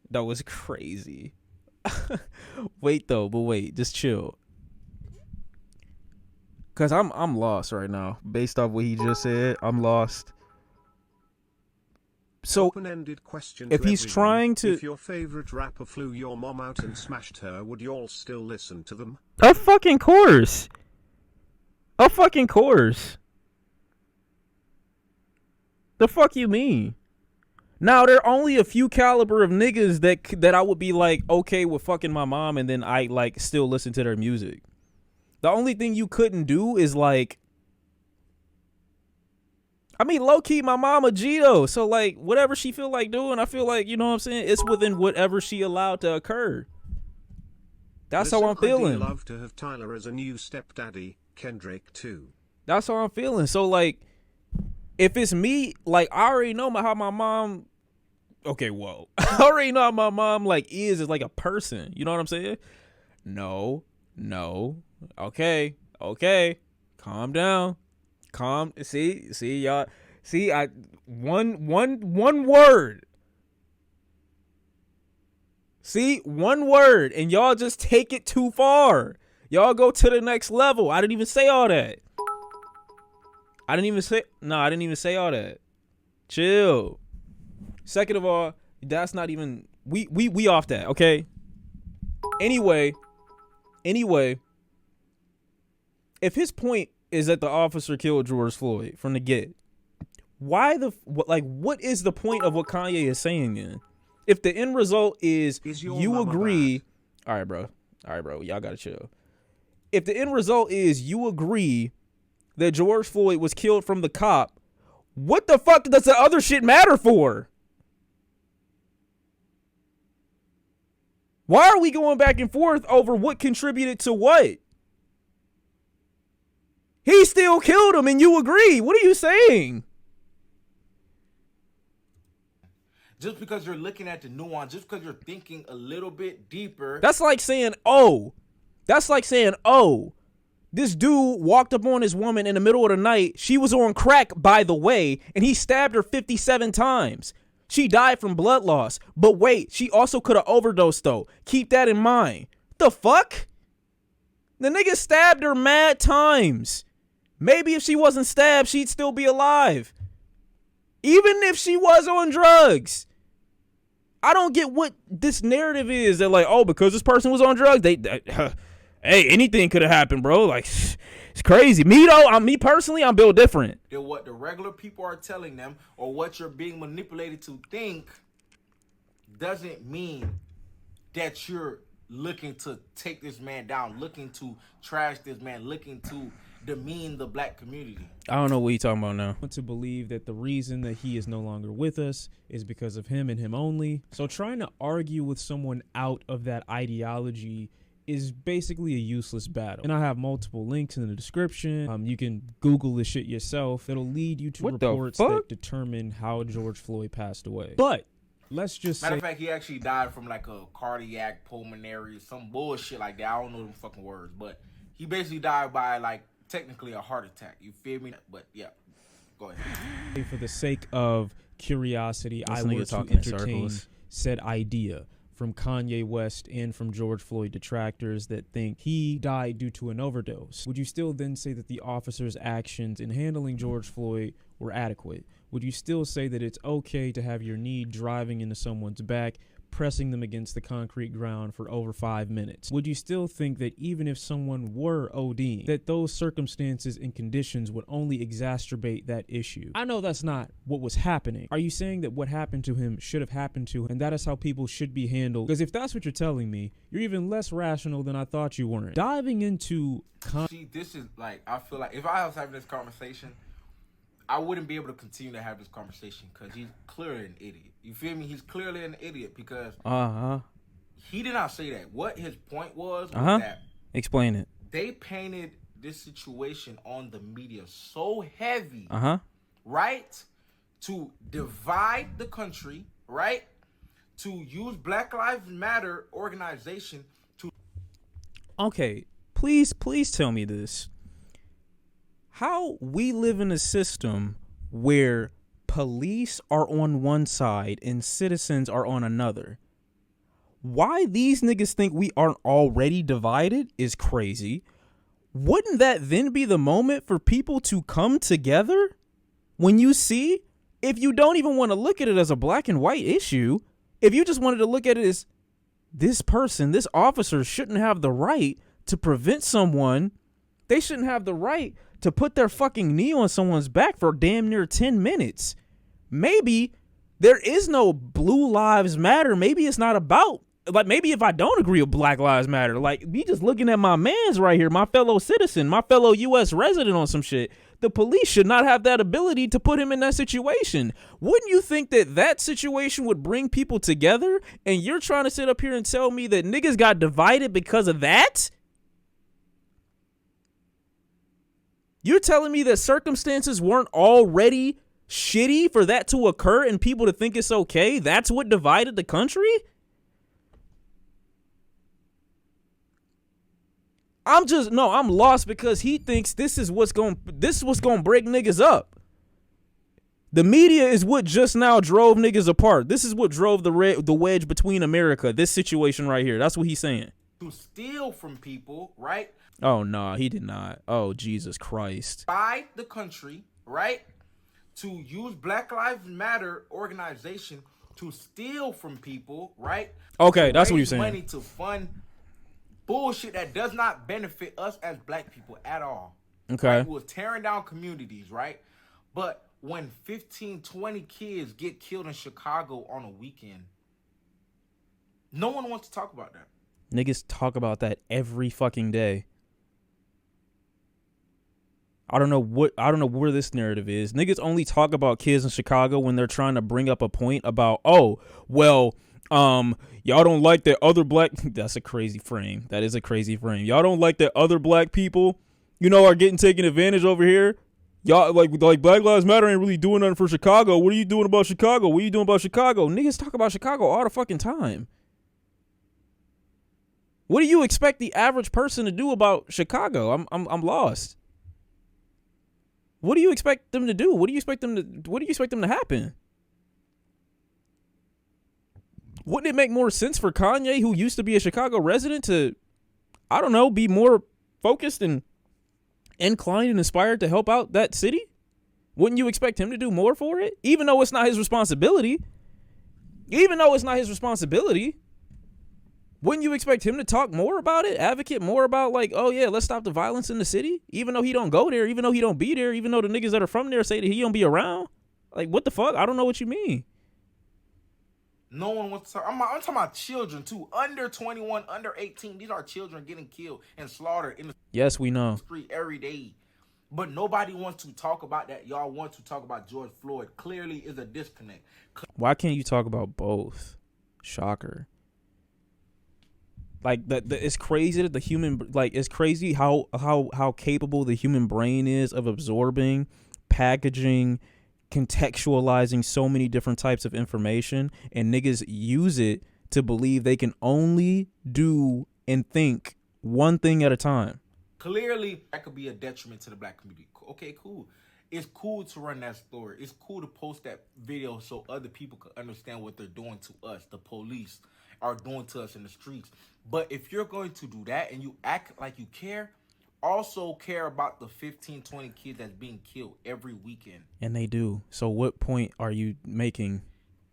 A: Wait, just chill. Cause I'm lost right now. Based off what he just said, I'm lost. So
B: open-ended question
A: if
B: to
A: he's
B: everyone.
A: trying to,
B: If your favorite rapper flew your mom out and smashed her, would you all still listen to them?
A: of fucking course. The fuck you mean? Now there are only a few caliber of niggas that I would be like okay with fucking my mom, and then I like still listen to their music. The only thing you couldn't do is like, I mean, low key, my mama Gito. So like, whatever she feel like doing, I feel like, you know what I'm saying, it's within whatever she allowed to occur. That's how I'm feeling.
B: I'd love to have Tyler as a new stepdaddy. Kendrick too.
A: That's how I'm feeling. So like, if it's me, like I already know how my mom. Okay, whoa. I already know how my mom like is like a person. You know what I'm saying? No. Okay. Calm down. See y'all. See, one word. See, one word, and y'all just take it too far. Y'all go to the next level. I didn't even say all that. I didn't even say all that. Chill. Second of all, that's not even we off that, okay? Anyway, if his point is that the officer killed George Floyd from the get, what is the point of what Kanye is saying then? If the end result is you agree, all right, bro, y'all gotta chill. If the end result is you agree that George Floyd was killed from the cop, what the fuck does the other shit matter for? Why are we going back and forth over what contributed to what? He still killed him and you agree. What are you saying?
C: Just because you're looking at the nuance, just because you're thinking a little bit deeper.
A: That's like saying, this dude walked up on his woman in the middle of the night. She was on crack, by the way, and he stabbed her 57 times. She died from blood loss. But wait, she also could have overdosed, though. Keep that in mind. The fuck? The nigga stabbed her mad times. Maybe if she wasn't stabbed, she'd still be alive. Even if she was on drugs. I don't get what this narrative is. That like, oh, because this person was on drugs, hey, anything could have happened, bro. Like, it's crazy. Me though, me personally, I'm built different.
C: Than what the regular people are telling them, or what you're being manipulated to think, doesn't mean that you're looking to take this man down, looking to trash this man, looking to demean the black community.
A: I don't know what you're talking about now.
E: I want to believe that the reason that he is no longer with us is because of him and him only. So trying to argue with someone out of that ideology is basically a useless battle. And I have multiple links in the description. You can Google this shit yourself. It'll lead you to reports that determine how George Floyd passed away. But let's just
C: Matter of fact, he actually died from like a cardiac, pulmonary, some bullshit like that. I don't know them fucking words, but he basically died by like technically a heart attack. You feel me? But yeah, go ahead.
E: For the sake of curiosity, I want to
A: talking in
E: entertain
A: circles.
E: said idea from Kanye West and from George Floyd detractors that think he died due to an overdose, would you still then say that the officer's actions in handling George Floyd were adequate? Would you still say that it's okay to have your knee driving into someone's back, pressing them against the concrete ground for over 5 minutes? Would you still think that even if someone were ODing, that those circumstances and conditions would only exacerbate that issue? I know that's not what was happening. Are you saying that what happened to him should have happened to him, and that is how people should be handled? Because if that's what you're telling me, you're even less rational than I thought you weren't. Diving into
C: See, this is like, I feel like if I was having this conversation, I wouldn't be able to continue to have this conversation because he's clearly an idiot. You feel me? He's clearly an idiot because he did not say that. What his point was that
A: explain it.
C: They painted this situation on the media so heavy, right? To divide the country, right? To use Black Lives Matter organization to...
A: Okay, please tell me this. How we live in a system where police are on one side and citizens are on another. Why these niggas think we aren't already divided is crazy. Wouldn't that then be the moment for people to come together? When you see, if you don't even want to look at it as a black and white issue, if you just wanted to look at it as this person, this officer shouldn't have the right to prevent someone, they shouldn't have the right to put their fucking knee on someone's back for damn near 10 minutes. Maybe there is no Blue Lives Matter. Maybe it's not about, like, maybe if I don't agree with Black Lives Matter, like, me just looking at my mans right here, my fellow citizen, my fellow U.S. resident on some shit, the police should not have that ability to put him in that situation. Wouldn't you think that that situation would bring people together? And you're trying to sit up here and tell me that niggas got divided because of that? You're telling me that circumstances weren't already shitty for that to occur and people to think it's okay? That's what divided the country? I'm lost because he thinks this is what's going to break niggas up. The media is what just now drove niggas apart. This is what drove the wedge between America. This situation right here. That's what he's saying.
C: To steal from people, right?
A: Oh, no, he did not. Oh, Jesus Christ.
C: By the country, right? To use Black Lives Matter organization to steal from people, right?
A: Okay, that's what you're saying.
C: Money to fund bullshit that does not benefit us as black people at all.
A: Okay.
C: Right? We was tearing down communities, right? But when 15, 20 kids get killed in Chicago on a weekend, no one wants to talk about that.
A: Niggas talk about that every fucking day. I don't know where this narrative is. Niggas only talk about kids in Chicago when they're trying to bring up a point about, oh, well, y'all don't like that other black... That's a crazy frame. That is a crazy frame. Y'all don't like that other black people, are getting taken advantage over here. Y'all, like Black Lives Matter ain't really doing nothing for Chicago. What are you doing about Chicago? What are you doing about Chicago? Niggas talk about Chicago all the fucking time. What do you expect the average person to do about Chicago? I'm lost. What do you expect them to do? What do you expect them to happen? Wouldn't it make more sense for Kanye, who used to be a Chicago resident, to, I don't know, be more focused and inclined and inspired to help out that city? Wouldn't you expect him to do more for it? Even though it's not his responsibility. Wouldn't you expect him to talk more about it? Advocate more about, like, oh yeah, let's stop the violence in the city? Even though he don't go there, even though he don't be there, even though the niggas that are from there say that he don't be around? Like, what the fuck? I don't know what you mean.
C: No one wants to talk. I'm talking about children too. Under 21, under 18. These are children getting killed and slaughtered in the
A: Yes, we know.
C: street every day. But nobody wants to talk about that. Y'all want to talk about George Floyd. Clearly is a disconnect.
A: Why can't you talk about both? Shocker. Like, it's crazy that the human, like, it's crazy how capable the human brain is of absorbing, packaging, contextualizing so many different types of information, and niggas use it to believe they can only do and think one thing at a time.
C: Clearly, that could be a detriment to the black community. Okay, cool. It's cool to run that story. It's cool to post that video so other people can understand what they're doing to us. The police are doing to us in the streets. But if you're going to do that and you act like you care, also care about the 15, 20 kids that's being killed every weekend.
A: And they do. So what point are you making?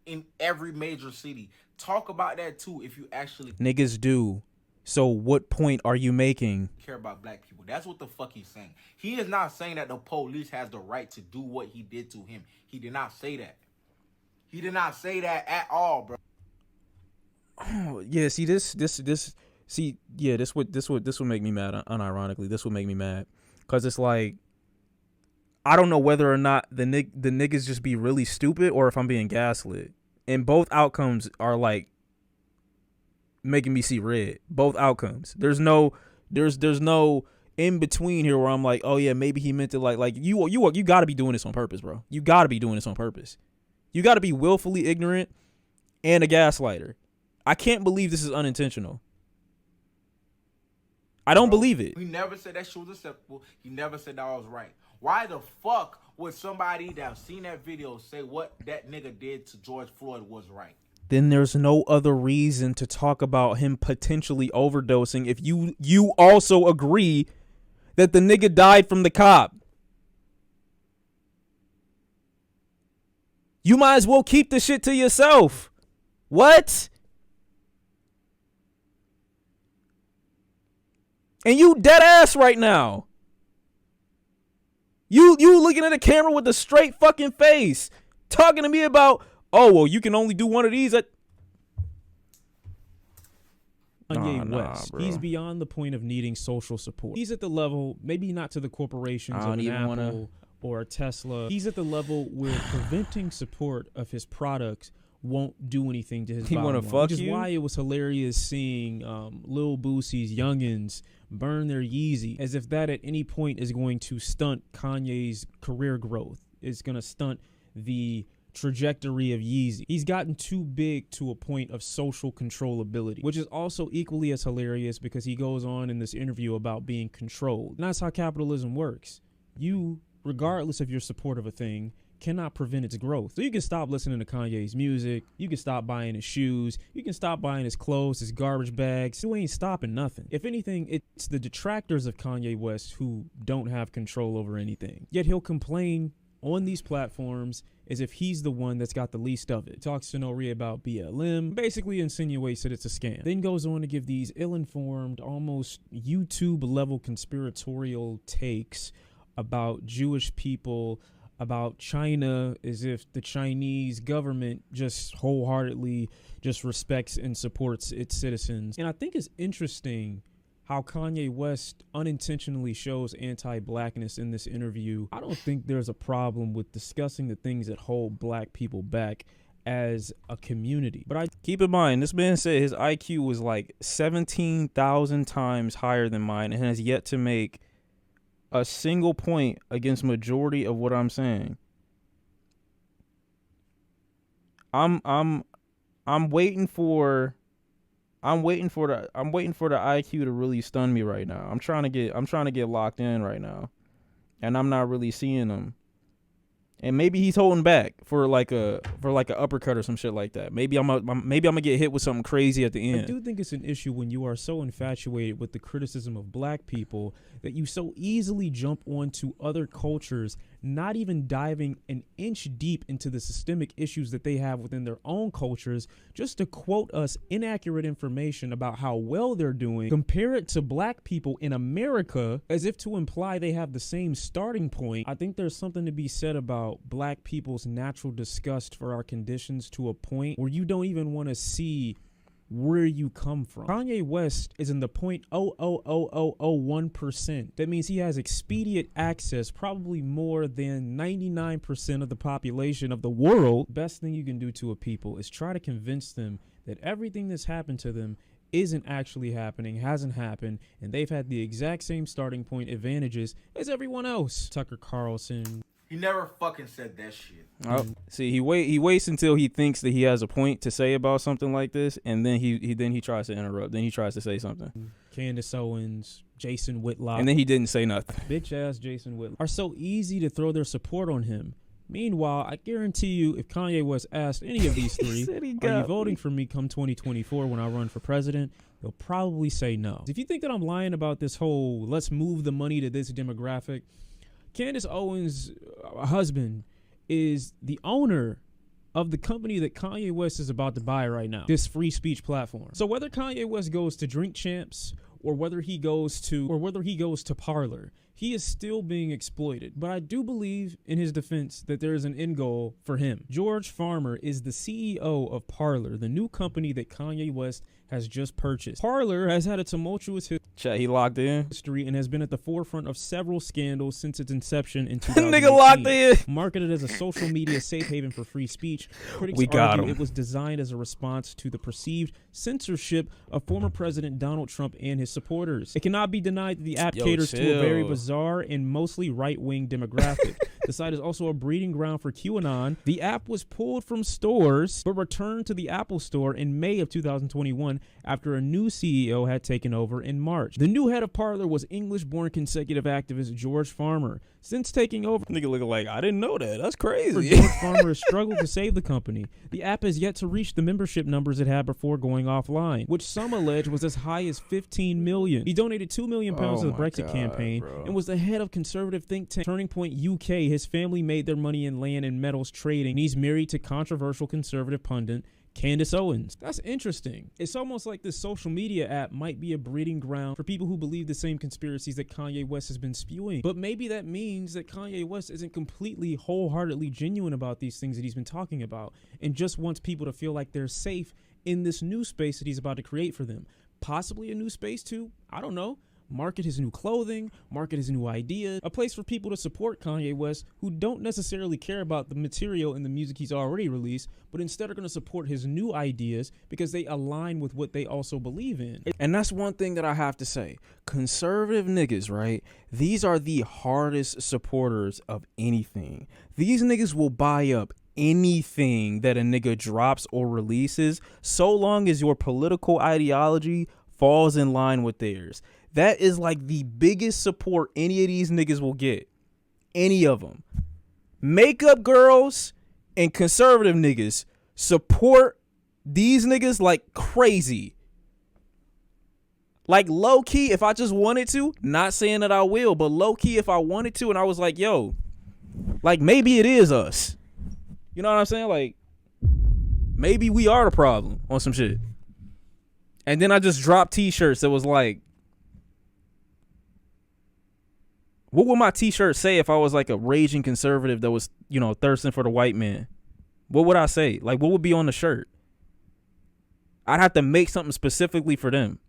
C: In every major city. Talk about that too if you actually
A: Niggas do. So what point are you making?
C: Care about black people. That's what the fuck he's saying. He is not saying that the police has the right to do what he did to him. He did not say that. He did not say that at all, bro.
A: Oh, yeah, see this would make me mad. Unironically, this would make me mad because it's like I don't know whether or not the niggas just be really stupid or if I'm being gaslit. And both outcomes are like making me see red. Both outcomes. There's no in between here where I'm like, oh yeah, maybe he meant to like you got to be doing this on purpose, bro. You got to be doing this on purpose. You got to be willfully ignorant and a gaslighter. I can't believe this is unintentional. I don't believe it.
C: He never said that shit was acceptable. He never said that I was right. Why the fuck would somebody that seen that video say what that nigga did to George Floyd was right?
A: Then there's no other reason to talk about him potentially overdosing if you also agree that the nigga died from the cop. You might as well keep the shit to yourself. What? And you dead ass right now. You looking at the camera with a straight fucking face, talking to me about, oh, well, you can only do one of these at
E: Kanye West.
A: Bro.
E: He's beyond the point of needing social support. He's at the level, maybe not to the corporations of an Apple or a Tesla. He's at the level where preventing support of his products won't do anything to his bottom line.
A: Fuck
E: which is
A: you?
E: why it was hilarious seeing Lil Boosie's youngins burn their Yeezy, as if that at any point is going to stunt Kanye's career growth. It's going to stunt the trajectory of Yeezy. He's gotten too big to a point of social controllability, which is also equally as hilarious because he goes on in this interview about being controlled. And that's how capitalism works. You, regardless of your support of a thing, cannot prevent its growth. So you can stop listening to Kanye's music, you can stop buying his shoes, you can stop buying his clothes, his garbage bags. You ain't stopping nothing. If anything, it's the detractors of Kanye West who don't have control over anything. Yet he'll complain on these platforms as if he's the one that's got the least of it. Talks to Nori about BLM, basically insinuates that it's a scam. Then goes on to give these ill-informed, almost YouTube-level conspiratorial takes about Jewish people, about China, as if the Chinese government just wholeheartedly just respects and supports its citizens. And I think it's interesting how Kanye West unintentionally shows anti-blackness in this interview. I don't think there's a problem with discussing the things that hold black people back as a community. But I
A: keep in mind, this man said his IQ was like 17,000 times higher than mine and has yet to make a single point against majority of what I'm saying. I'm waiting for the IQ to really stun me right now. I'm trying to get locked in right now, and I'm not really seeing him. And maybe he's holding back for like a uppercut or some shit like that. Maybe I'm gonna get hit with something crazy at the end.
E: I do think it's an issue when you are so infatuated with the criticism of black people that you so easily jump onto other cultures, not even diving an inch deep into the systemic issues that they have within their own cultures, just to quote us inaccurate information about how well they're doing, compare it to black people in America as if to imply they have the same starting point. I think there's something to be said about black people's natural disgust for our conditions to a point where you don't even want to see where you come from. Kanye West is in the 0.00001%. That means he has expedient access, probably more than 99% of the population of the world. Best thing you can do to a people is try to convince them that everything that's happened to them isn't actually happening, hasn't happened, and they've had the exact same starting point advantages as everyone else. Tucker Carlson.
C: He never fucking said that shit.
A: Oh, see, he waits until he thinks that he has a point to say about something like this, and then he tries to interrupt. Then he tries to say something.
E: Candace Owens, Jason Whitlock.
A: And then he didn't say nothing.
E: Bitch ass Jason Whitlock are so easy to throw their support on him. Meanwhile, I guarantee you, if Kanye West asked any of these three, are you voting for me come 2024 when I run for president? They'll probably say no. If you think that I'm lying about this whole let's move the money to this demographic, Candace Owens' husband is the owner of the company that Kanye West is about to buy right now, this free speech platform. So whether Kanye West goes to Drink Champs or whether he goes to Parler, he is still being exploited. But I do believe, in his defense, that there is an end goal for him. George Farmer is the CEO of Parler, the new company that Kanye West has just purchased. Parler has had a tumultuous
A: He locked in.
E: history and has been at the forefront of several scandals since its inception in 2018.
A: Nigga locked in.
E: Marketed as a social media safe haven for free speech, critics
A: We got
E: argue
A: him.
E: it was designed as a response to the perceived censorship of former President Donald Trump and his supporters. It cannot be denied that the app caters to a very bizarre and mostly right-wing demographic. The site is also a breeding ground for QAnon. The app was pulled from stores but returned to the Apple Store in May of 2021 after a new CEO had taken over in March. The new head of Parler was English-born consecutive activist George Farmer. Since taking over,
A: Nigga looking like, I didn't know that. That's crazy.
E: George Farmer has struggled to save the company. The app has yet to reach the membership numbers it had before going offline, which some allege was as high as 15 million. He donated £2 million to the Brexit campaign and was the head of conservative think tank Turning Point UK. His family made their money in land and metals trading, and he's married to controversial conservative pundit Candace Owens. That's interesting. It's almost like this social media app might be a breeding ground for people who believe the same conspiracies that Kanye West has been spewing. But maybe that means that Kanye West isn't completely wholeheartedly genuine about these things that he's been talking about and just wants people to feel like they're safe in this new space that he's about to create for them. Possibly a new space too. I don't know. Market his new clothing, market his new idea, a place for people to support Kanye West who don't necessarily care about the material and the music he's already released, but instead are going to support his new ideas because they align with what they also believe in.
A: And that's one thing that I have to say. Conservative niggas, right? These are the hardest supporters of anything. These niggas will buy up anything that a nigga drops or releases so long as your political ideology falls in line with theirs. That is like the biggest support any of these niggas will get. Any of them. Makeup girls and conservative niggas support these niggas like crazy. Like low key, if I just wanted to, not saying that I will, but low key if I wanted to and I was like, yo, like maybe it is us. You know what I'm saying? Like maybe we are the problem on some shit. And then I just dropped t-shirts that was like, what would my t-shirt say if I was like a raging conservative that was, you know, thirsting for the white man? What would I say? Like, what would be on the shirt? I'd have to make something specifically for them.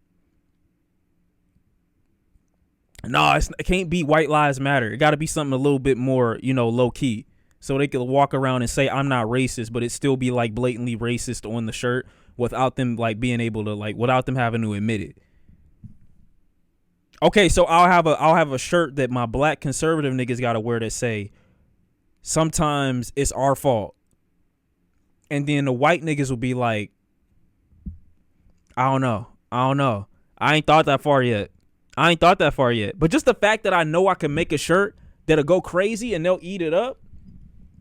A: No, it can't be White Lives Matter. It got to be something a little bit more, you know, low key. So they could walk around and say, I'm not racist, but it still be like blatantly racist on the shirt without them like being able to like, without them having to admit it. Okay, so I'll have a shirt that my black conservative niggas gotta wear that say, sometimes it's our fault. And then the white niggas will be like, I don't know. I ain't thought that far yet. But just the fact that I know I can make a shirt that'll go crazy and they'll eat it up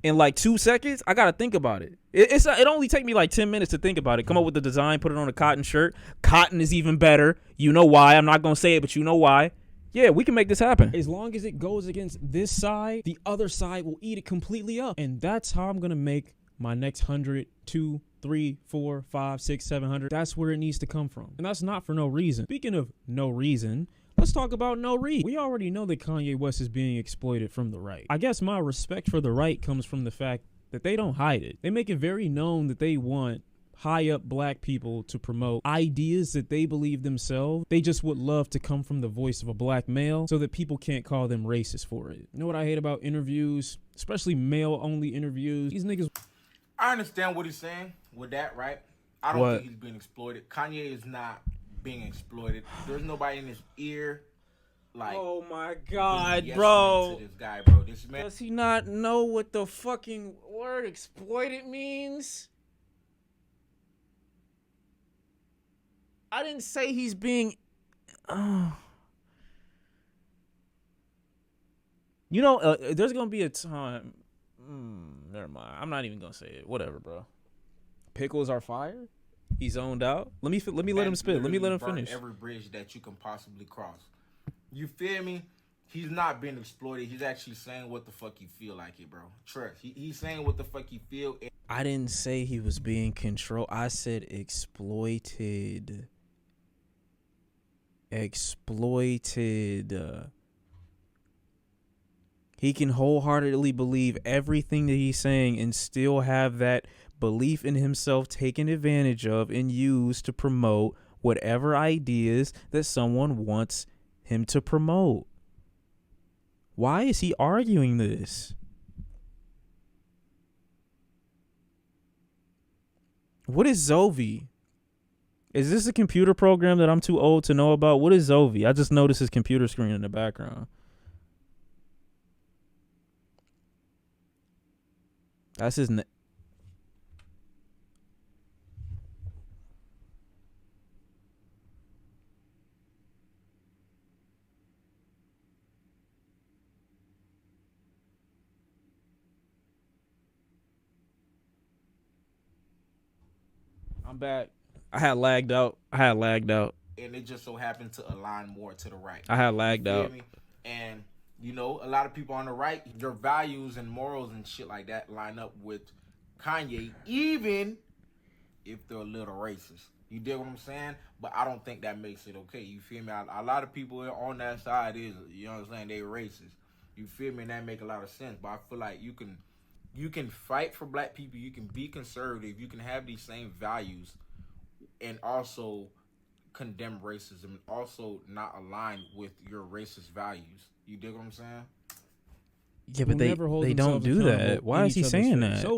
A: in like 2 seconds, I gotta think about it. It only take me like 10 minutes to think about it. Come up with the design, put it on a cotton shirt. Cotton is even better. You know why? I'm not gonna say it, but you know why. Yeah, we can make this happen.
E: As long as it goes against this side, the other side will eat it completely up. And that's how I'm gonna make my next 100, 2, 3, 4, 5, 6, 700. That's where it needs to come from. And that's not for no reason. Speaking of no reason, let's talk about no reason. We already know that Kanye West is being exploited from the right. I guess my respect for the right comes from the fact that they don't hide it. They make it very known that they want high up black people to promote ideas that they believe themselves. They just would love to come from the voice of a black male so that people can't call them racist for it. You know what I hate about interviews, especially male only interviews? These niggas.
C: I understand what he's saying with that, right? I don't think he's being exploited. Kanye is not being exploited. There's nobody in his ear. Like,
A: oh my God,
C: yes
A: bro.
C: to this guy, bro. This man.
A: Does he not know what the fucking word exploited means? I didn't say he's being You know, there's gonna be a time. Never mind. I'm not even gonna say it. Whatever, bro. Pickles are fire. He zoned out. Let me let him spit. Let me let him finish.
C: Every bridge that you can possibly cross. You feel me? He's not being exploited. He's actually saying what the fuck he feel like it, bro. Trust. He's saying what the fuck he feel.
A: I didn't say he was being controlled. I said exploited. Exploited. He can wholeheartedly believe everything that he's saying and still have that belief in himself taken advantage of and used to promote whatever ideas that someone wants him to promote. Why is he arguing this? What is Zovi? Is this a computer program that I'm too old to know about? What is Zovi? I just noticed his computer screen in the background. That's his name. I'm back. I had lagged out.
C: And it just so happened to align more to the right.
A: I had lagged out.
C: Me? And, you know, a lot of people on the right, their values and morals and shit like that line up with Kanye, even if they're a little racist. You dig what I'm saying? But I don't think that makes it okay. You feel me? A lot of people on that side is, you know what I'm saying, they racist. You feel me? And that make a lot of sense. But I feel like you can fight for black people. You can be conservative. You can have these same values and also condemn racism and also not align with your racist values. You dig what I'm saying?
A: Yeah, but they don't do that. Why is he saying that?
E: So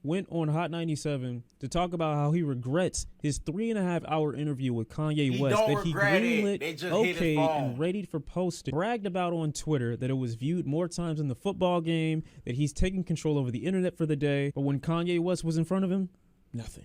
E: went on Hot 97 to talk about how he regrets his 3.5-hour interview with Kanye West that he greenlit, okayed, and readied for posting. Bragged about on Twitter that it was viewed more times in the football game, that he's taking control over the internet for the day. But when Kanye West was in front of him, nothing.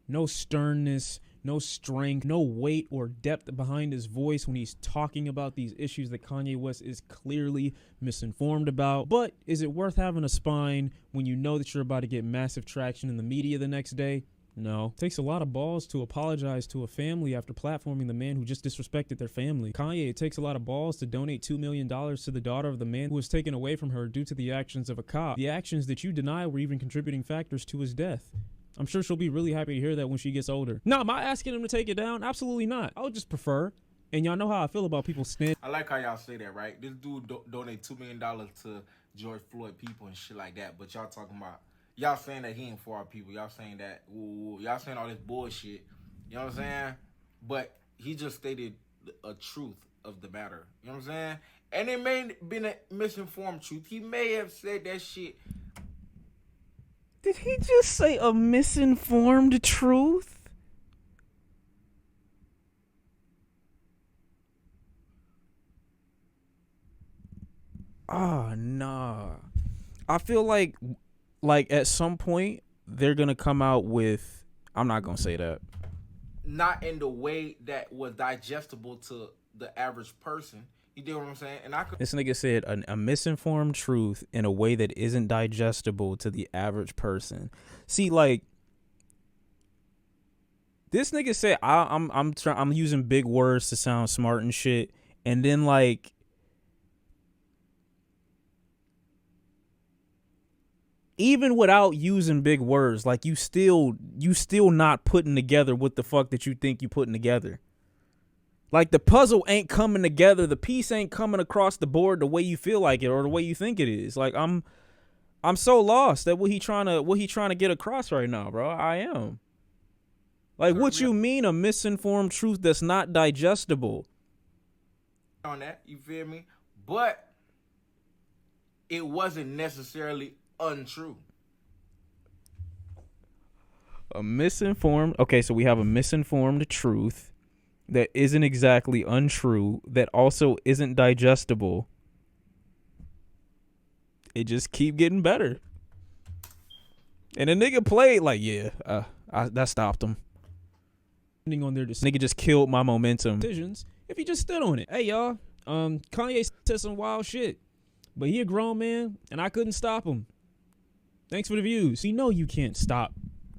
E: No sternness, no strength, no weight or depth behind his voice when he's talking about these issues that Kanye West is clearly misinformed about. But is it worth having a spine when you know that you're about to get massive traction in the media the next day? No. It takes a lot of balls to apologize to a family after platforming the man who just disrespected their family. Kanye, it takes a lot of balls to donate $2 million to the daughter of the man who was taken away from her due to the actions of a cop. The actions that you deny were even contributing factors to his death. I'm sure she'll be really happy to hear that when she gets older. No, am I asking him to take it down? Absolutely not. I would just prefer. And y'all know how I feel about people snitch.
C: I like how y'all say that, right? This dude donate $2 million to George Floyd people and shit like that. But y'all talking about, y'all saying that he ain't for our people. Y'all saying that, y'all saying all this bullshit. You know what I'm saying? But he just stated a truth of the matter. You know what I'm saying? And it may have been a misinformed truth. He may have said that shit.
A: Did he just say a misinformed truth? Oh, nah. I feel like at some point they're going to come out with, I'm not going to say that.
C: Not in the way that was digestible to the average person. You know what I'm saying? And
A: this nigga said a misinformed truth in a way that isn't digestible to the average person. See, like, this nigga said I'm using big words to sound smart and shit, and then like even without using big words, like you still not putting together what the fuck that you think you putting together. Like the puzzle ain't coming together, the piece ain't coming across the board the way you feel like it or the way you think it is. Like I'm so lost at what he trying to get across right now, bro. I am. Like what you mean a misinformed truth that's not digestible?
C: On that, you feel me? But it wasn't necessarily untrue.
A: Okay, so we have a misinformed truth that isn't exactly untrue, that also isn't digestible. It just keep getting better. And the nigga played like, that stopped him.
E: on their
A: Nigga just killed my momentum.
E: decisions if he just stood on it. Hey, y'all, Kanye said some wild shit, but he a grown man, and I couldn't stop him. Thanks for the views. You know you can't stop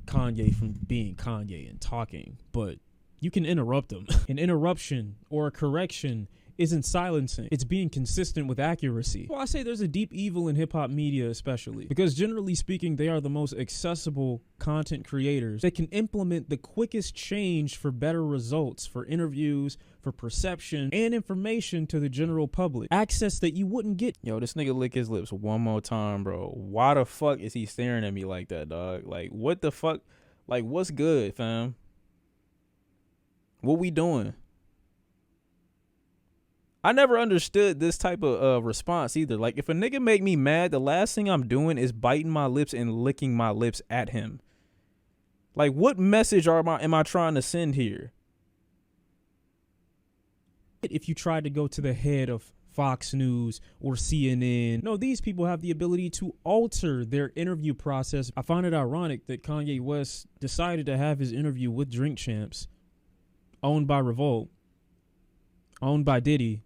E: Kanye from being Kanye and talking, but you can interrupt him. An interruption or a correction isn't silencing. It's being consistent with accuracy. Well, I say there's a deep evil in hip-hop media especially, because generally speaking, they are the most accessible content creators. They can implement the quickest change for better results, for interviews, for perception, and information to the general public. Access that you wouldn't get.
A: Yo, this nigga lick his lips one more time, bro. Why the fuck is he staring at me like that, dog? Like, what the fuck? Like, what's good, fam? What we doing? I never understood this type of response either. Like, if a nigga make me mad, the last thing I'm doing is biting my lips and licking my lips at him. Like, what message am I trying to send here?
E: If you try to go to the head of Fox News or CNN, no, these people have the ability to alter their interview process. I find it ironic that Kanye West decided to have his interview with Drink Champs, owned by Revolt, owned by Diddy,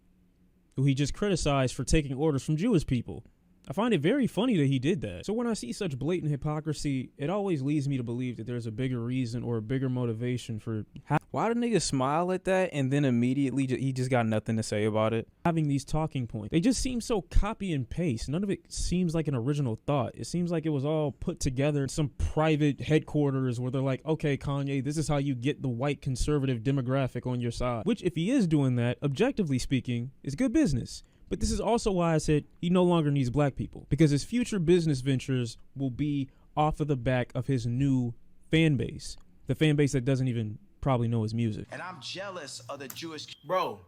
E: who he just criticized for taking orders from Jewish people. I find it very funny that he did that. So when I see such blatant hypocrisy, it always leads me to believe that there's a bigger reason or a bigger motivation for
A: why do niggas smile at that and then immediately he just got nothing to say about it?
E: having these talking points. They just seem so copy and paste. None of it seems like an original thought. It seems like it was all put together in some private headquarters where they're like, okay, Kanye, this is how you get the white conservative demographic on your side. Which, if he is doing that, objectively speaking, is good business. But this is also why I said he no longer needs black people, because his future business ventures will be off of the back of his new fan base, the fan base that doesn't even probably know his music.
F: And I'm jealous of the Jewish.
C: Bro,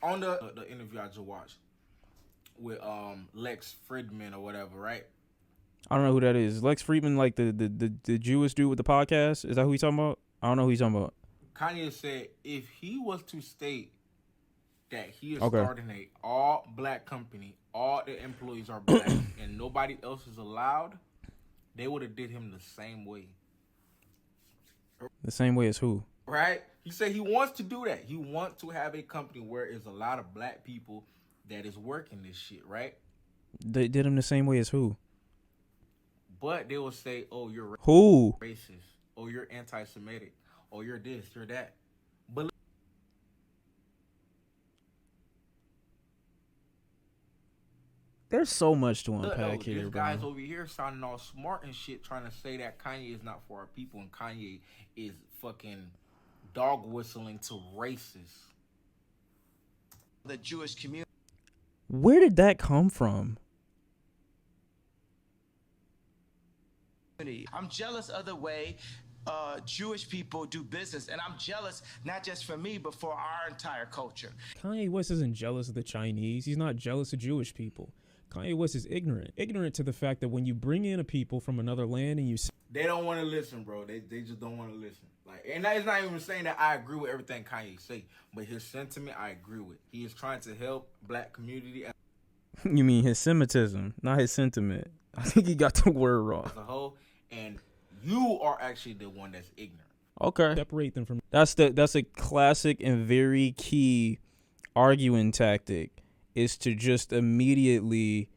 C: on the interview I just watched with Lex Fridman or whatever, right?
A: I don't know who that is. Lex Friedman, like the Jewish dude with the podcast? Is that who he's talking about? I don't know who he's talking about.
C: Kanye said if he was to state that he is
A: Okay.
C: starting a all black company, all the employees are black, and nobody else is allowed, they would have did him the same way.
A: The same way as who?
C: Right? He said he wants to do that. He wants to have a company where there's a lot of black people that is working this shit, right?
A: They did him the same way as who?
C: But they will say, oh, you're
A: Who?
C: racist. Oh, you're anti-Semitic. Oh, you're this, you're that. But
A: There's so much to
C: look,
A: unpack here,
C: this
A: bro.
C: guy's over here sounding all smart and shit, trying to say that Kanye is not for our people, and Kanye is fucking dog whistling to racists.
F: The Jewish community.
A: Where did that come from?
F: I'm jealous of the way Jewish people do business, and I'm jealous not just for me, but for our entire culture.
E: Kanye West isn't jealous of the Chinese. He's not jealous of Jewish people. Kanye West is ignorant to the fact that when you bring in a people from another land and you
C: They don't want to listen, bro. They just don't want to listen. Like, and that is not even saying that I agree with everything Kanye say, but his sentiment I agree with. He is trying to help black community as
A: You mean his Semitism, not his sentiment. I think he got the word wrong.
C: a whole, and you are actually the one that's ignorant.
A: Okay.
E: separate them from
A: That's a classic and very key arguing tactic, is to just immediately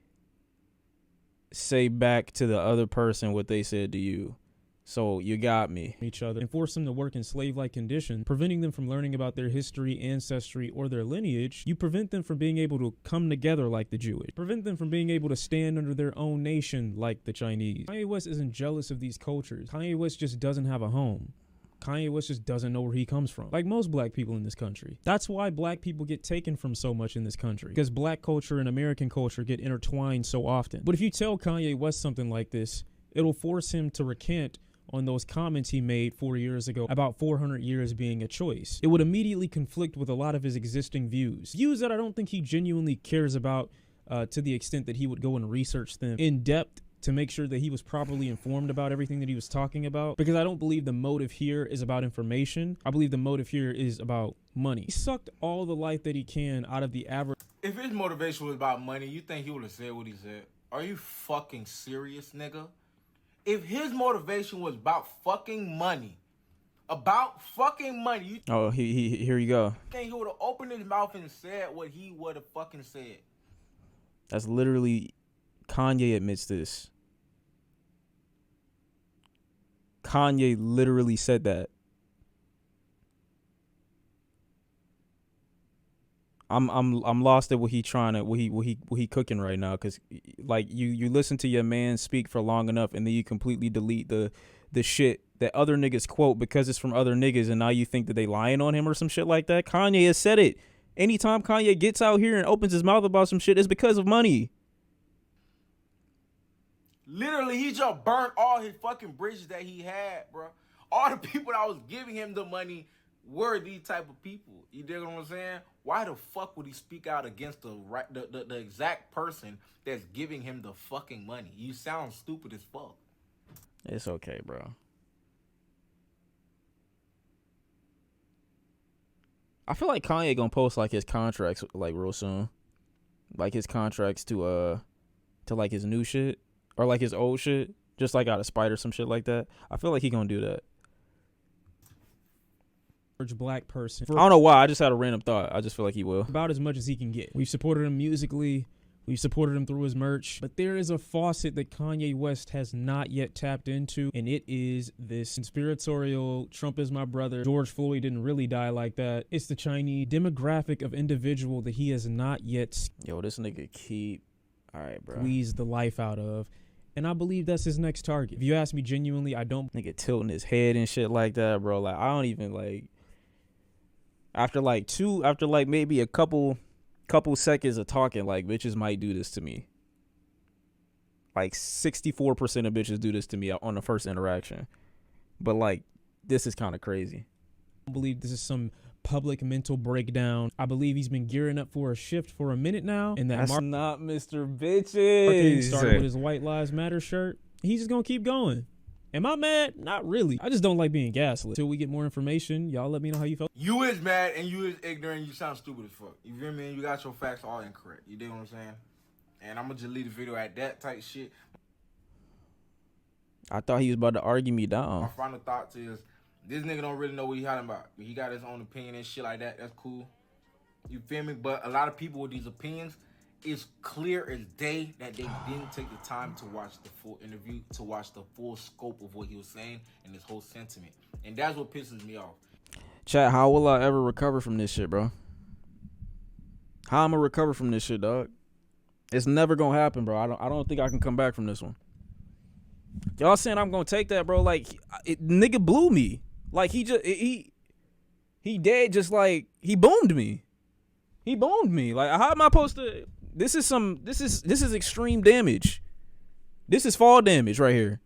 A: say back to the other person what they said to you. So you got me.
E: each other and force them to work in slave-like conditions, preventing them from learning about their history, ancestry, or their lineage. You prevent them from being able to come together like the Jewish. Prevent them from being able to stand under their own nation like the Chinese. Kanye West isn't jealous of these cultures. Kanye West just doesn't have a home. Kanye West just doesn't know where he comes from. Like most black people in this country. That's why black people get taken from so much in this country. Because black culture and American culture get intertwined so often. But if you tell Kanye West something like this, it'll force him to recant on those comments he made 4 years ago about 400 years being a choice. It would immediately conflict with a lot of his existing views. Views that I don't think he genuinely cares about to the extent that he would go and research them in depth to make sure that he was properly informed about everything that he was talking about, because I don't believe the motive here is about information. I believe the motive here is about money. He sucked all the life that he can out of the average.
C: If his motivation was about money, you think he would have said what he said? Are you fucking serious, nigga? If his motivation was about fucking money, about fucking money. You
A: Oh, here you go.
C: think he would have opened his mouth and said what he would have fucking said?
A: That's literally, Kanye admits this. Kanye literally said that. I'm lost at what he cooking right now, cause like you listen to your man speak for long enough and then you completely delete the shit that other niggas quote because it's from other niggas, and now you think that they lying on him or some shit like that. Kanye has said it. Anytime Kanye gets out here and opens his mouth about some shit, it's because of money.
C: Literally, he just burnt all his fucking bridges that he had, bro. All the people that was giving him the money were these type of people. You dig what I'm saying? Why the fuck would he speak out against the exact person that's giving him the fucking money? You sound stupid as fuck.
A: It's okay, bro. I feel like Kanye gonna post like his contracts like real soon, like his contracts to like his new shit or like his old shit, just like out of spite or some shit like that. I feel like he gonna do that.
E: Black person.
A: I don't know why. I just had a random thought. I just feel like he will.
E: About as much as he can get. We've supported him musically. We've supported him through his merch. But there is a faucet that Kanye West has not yet tapped into, and it is this conspiratorial, Trump is my brother, George Floyd didn't really die like that. It's the Chinese demographic of individual that he has not yet
A: Yo, this nigga keep. All right, bro.
E: squeezed the life out of. And I believe that's his next target. If you ask me genuinely, I don't.
A: Nigga tilting his head and shit like that, bro. Like, I don't even like. After maybe a couple seconds of talking, like, bitches might do this to me. Like 64% of bitches do this to me on the first interaction. But like, this is kind of crazy.
E: I believe this is some public mental breakdown. I believe he's been gearing up for a shift for a minute now. And
A: that's not Mr. Bitches.
E: Marketing started with his White Lives Matter shirt. He's just gonna keep going. Am I mad? Not really. I just don't like being gaslit. Till we get more information, y'all let me know how you felt.
C: You is mad and you is ignorant. You sound stupid as fuck. You feel me? You got your facts all incorrect. You dig what I'm saying? And I'm gonna just leave the video at that type shit.
A: I thought he was about to argue me down.
C: My final thoughts is this nigga don't really know what he talking about. He got his own opinion and shit like that. That's cool. You feel me? But a lot of people with these opinions, it's clear as day that they didn't take the time to watch the full interview, to watch the full scope of what he was saying and his whole sentiment. And that's what pisses me off.
A: Chat, how will I ever recover from this shit, bro? How I'm gonna recover from this shit, dog? It's never gonna happen, bro. I don't think I can come back from this one. Y'all saying I'm gonna take that, bro? Like, nigga blew me. Like, he dead, just like he boomed me. He boomed me. Like, how am I supposed to? This is extreme damage. This is fall damage right here.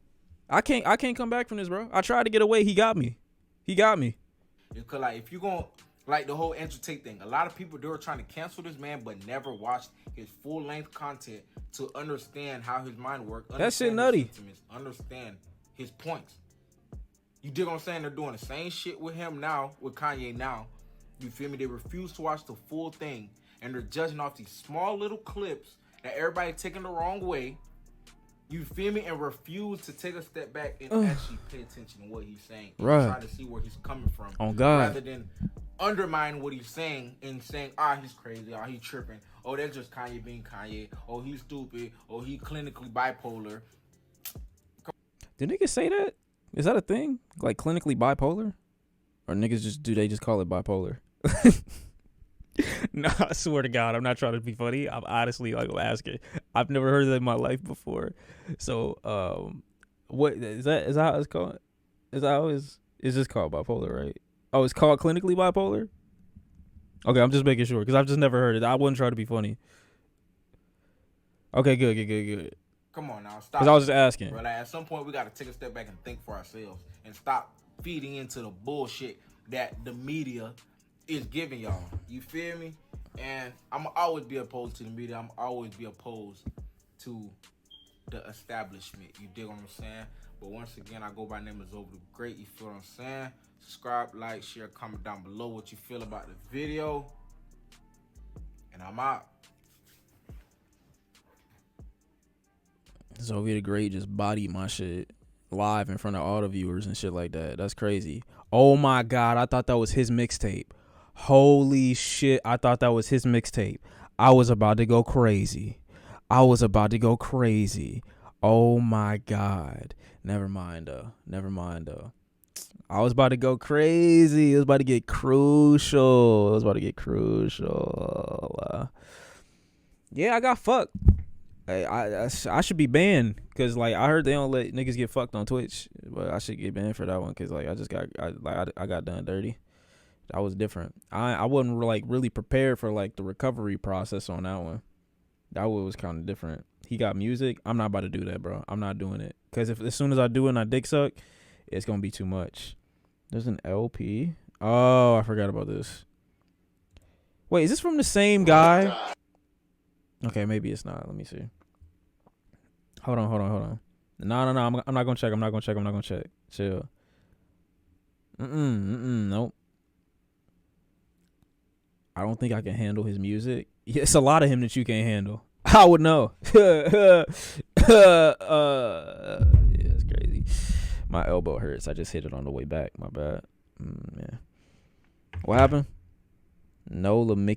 A: I can't come back from this, bro. I tried to get away. He got me.
C: Because like, if you gonna like the whole entertain thing, a lot of people, they were trying to cancel this man but never watched his full length content to understand how his mind works.
A: That shit nutty.
C: Understand his points. You dig what I'm saying? They're doing the same shit with him now, with Kanye now. You feel me? They refuse to watch the full thing, and they're judging off these small little clips that everybody taking the wrong way. You feel me? And refuse to take a step back and actually pay attention to what he's saying. And
A: right.
C: try to see where he's coming from.
A: Oh, God.
C: Rather than undermine what he's saying and saying, he's crazy, he's tripping. Oh, that's just Kanye being Kanye. Oh, he's stupid. Oh, he clinically bipolar.
A: Did niggas say that? Is that a thing? Like, clinically bipolar? Or niggas they just call it bipolar? No, I swear to God, I'm not trying to be funny. I'm honestly like asking. I've never heard that in my life before. So, what is that? Is that how it's called? Is that how it's just called bipolar, right? Oh, it's called clinically bipolar. Okay, I'm just making sure because I've just never heard it. I wasn't trying to be funny. Okay, good.
C: Come on now, stop.
A: Because I was just asking.
C: Bro, like, at some point, we got to take a step back and think for ourselves and stop feeding into the bullshit that the media is giving y'all. You feel me? And I'm always be opposed to the media. I'm always be opposed to the establishment. You dig what I'm saying? But once again, I go by name is Over the Great. You feel what I'm saying? Subscribe, like, share, comment down below what you feel about the video. And I'm out.
A: So Over the Great just bodied my shit. live in front of all the viewers and shit like that. That's crazy. Oh my God, I thought that was his mixtape. Holy shit, I thought that was his mixtape. I was about to go crazy. Oh my God. Never mind though. I was about to go crazy. It was about to get crucial. Yeah, I got fucked. I should be banned because like I heard they don't let niggas get fucked on Twitch, but I should get banned for that one because like I got done dirty. That was different. I wasn't like really prepared for like the recovery process on that one. That one was kind of different. He got music. I'm not about to do that, bro. I'm not doing it because if as soon as I do it and I dick suck, it's gonna be too much. There's an LP. Oh, I forgot about this. Wait, is this from the same guy? Okay, maybe it's not. Let me see. Hold on. No. I'm not gonna check. Chill. Nope. I don't think I can handle his music. Yeah, it's a lot of him that you can't handle. I would know. Yeah, it's crazy. My elbow hurts. I just hit it on the way back. My bad. Yeah. What happened? Nola Mickey.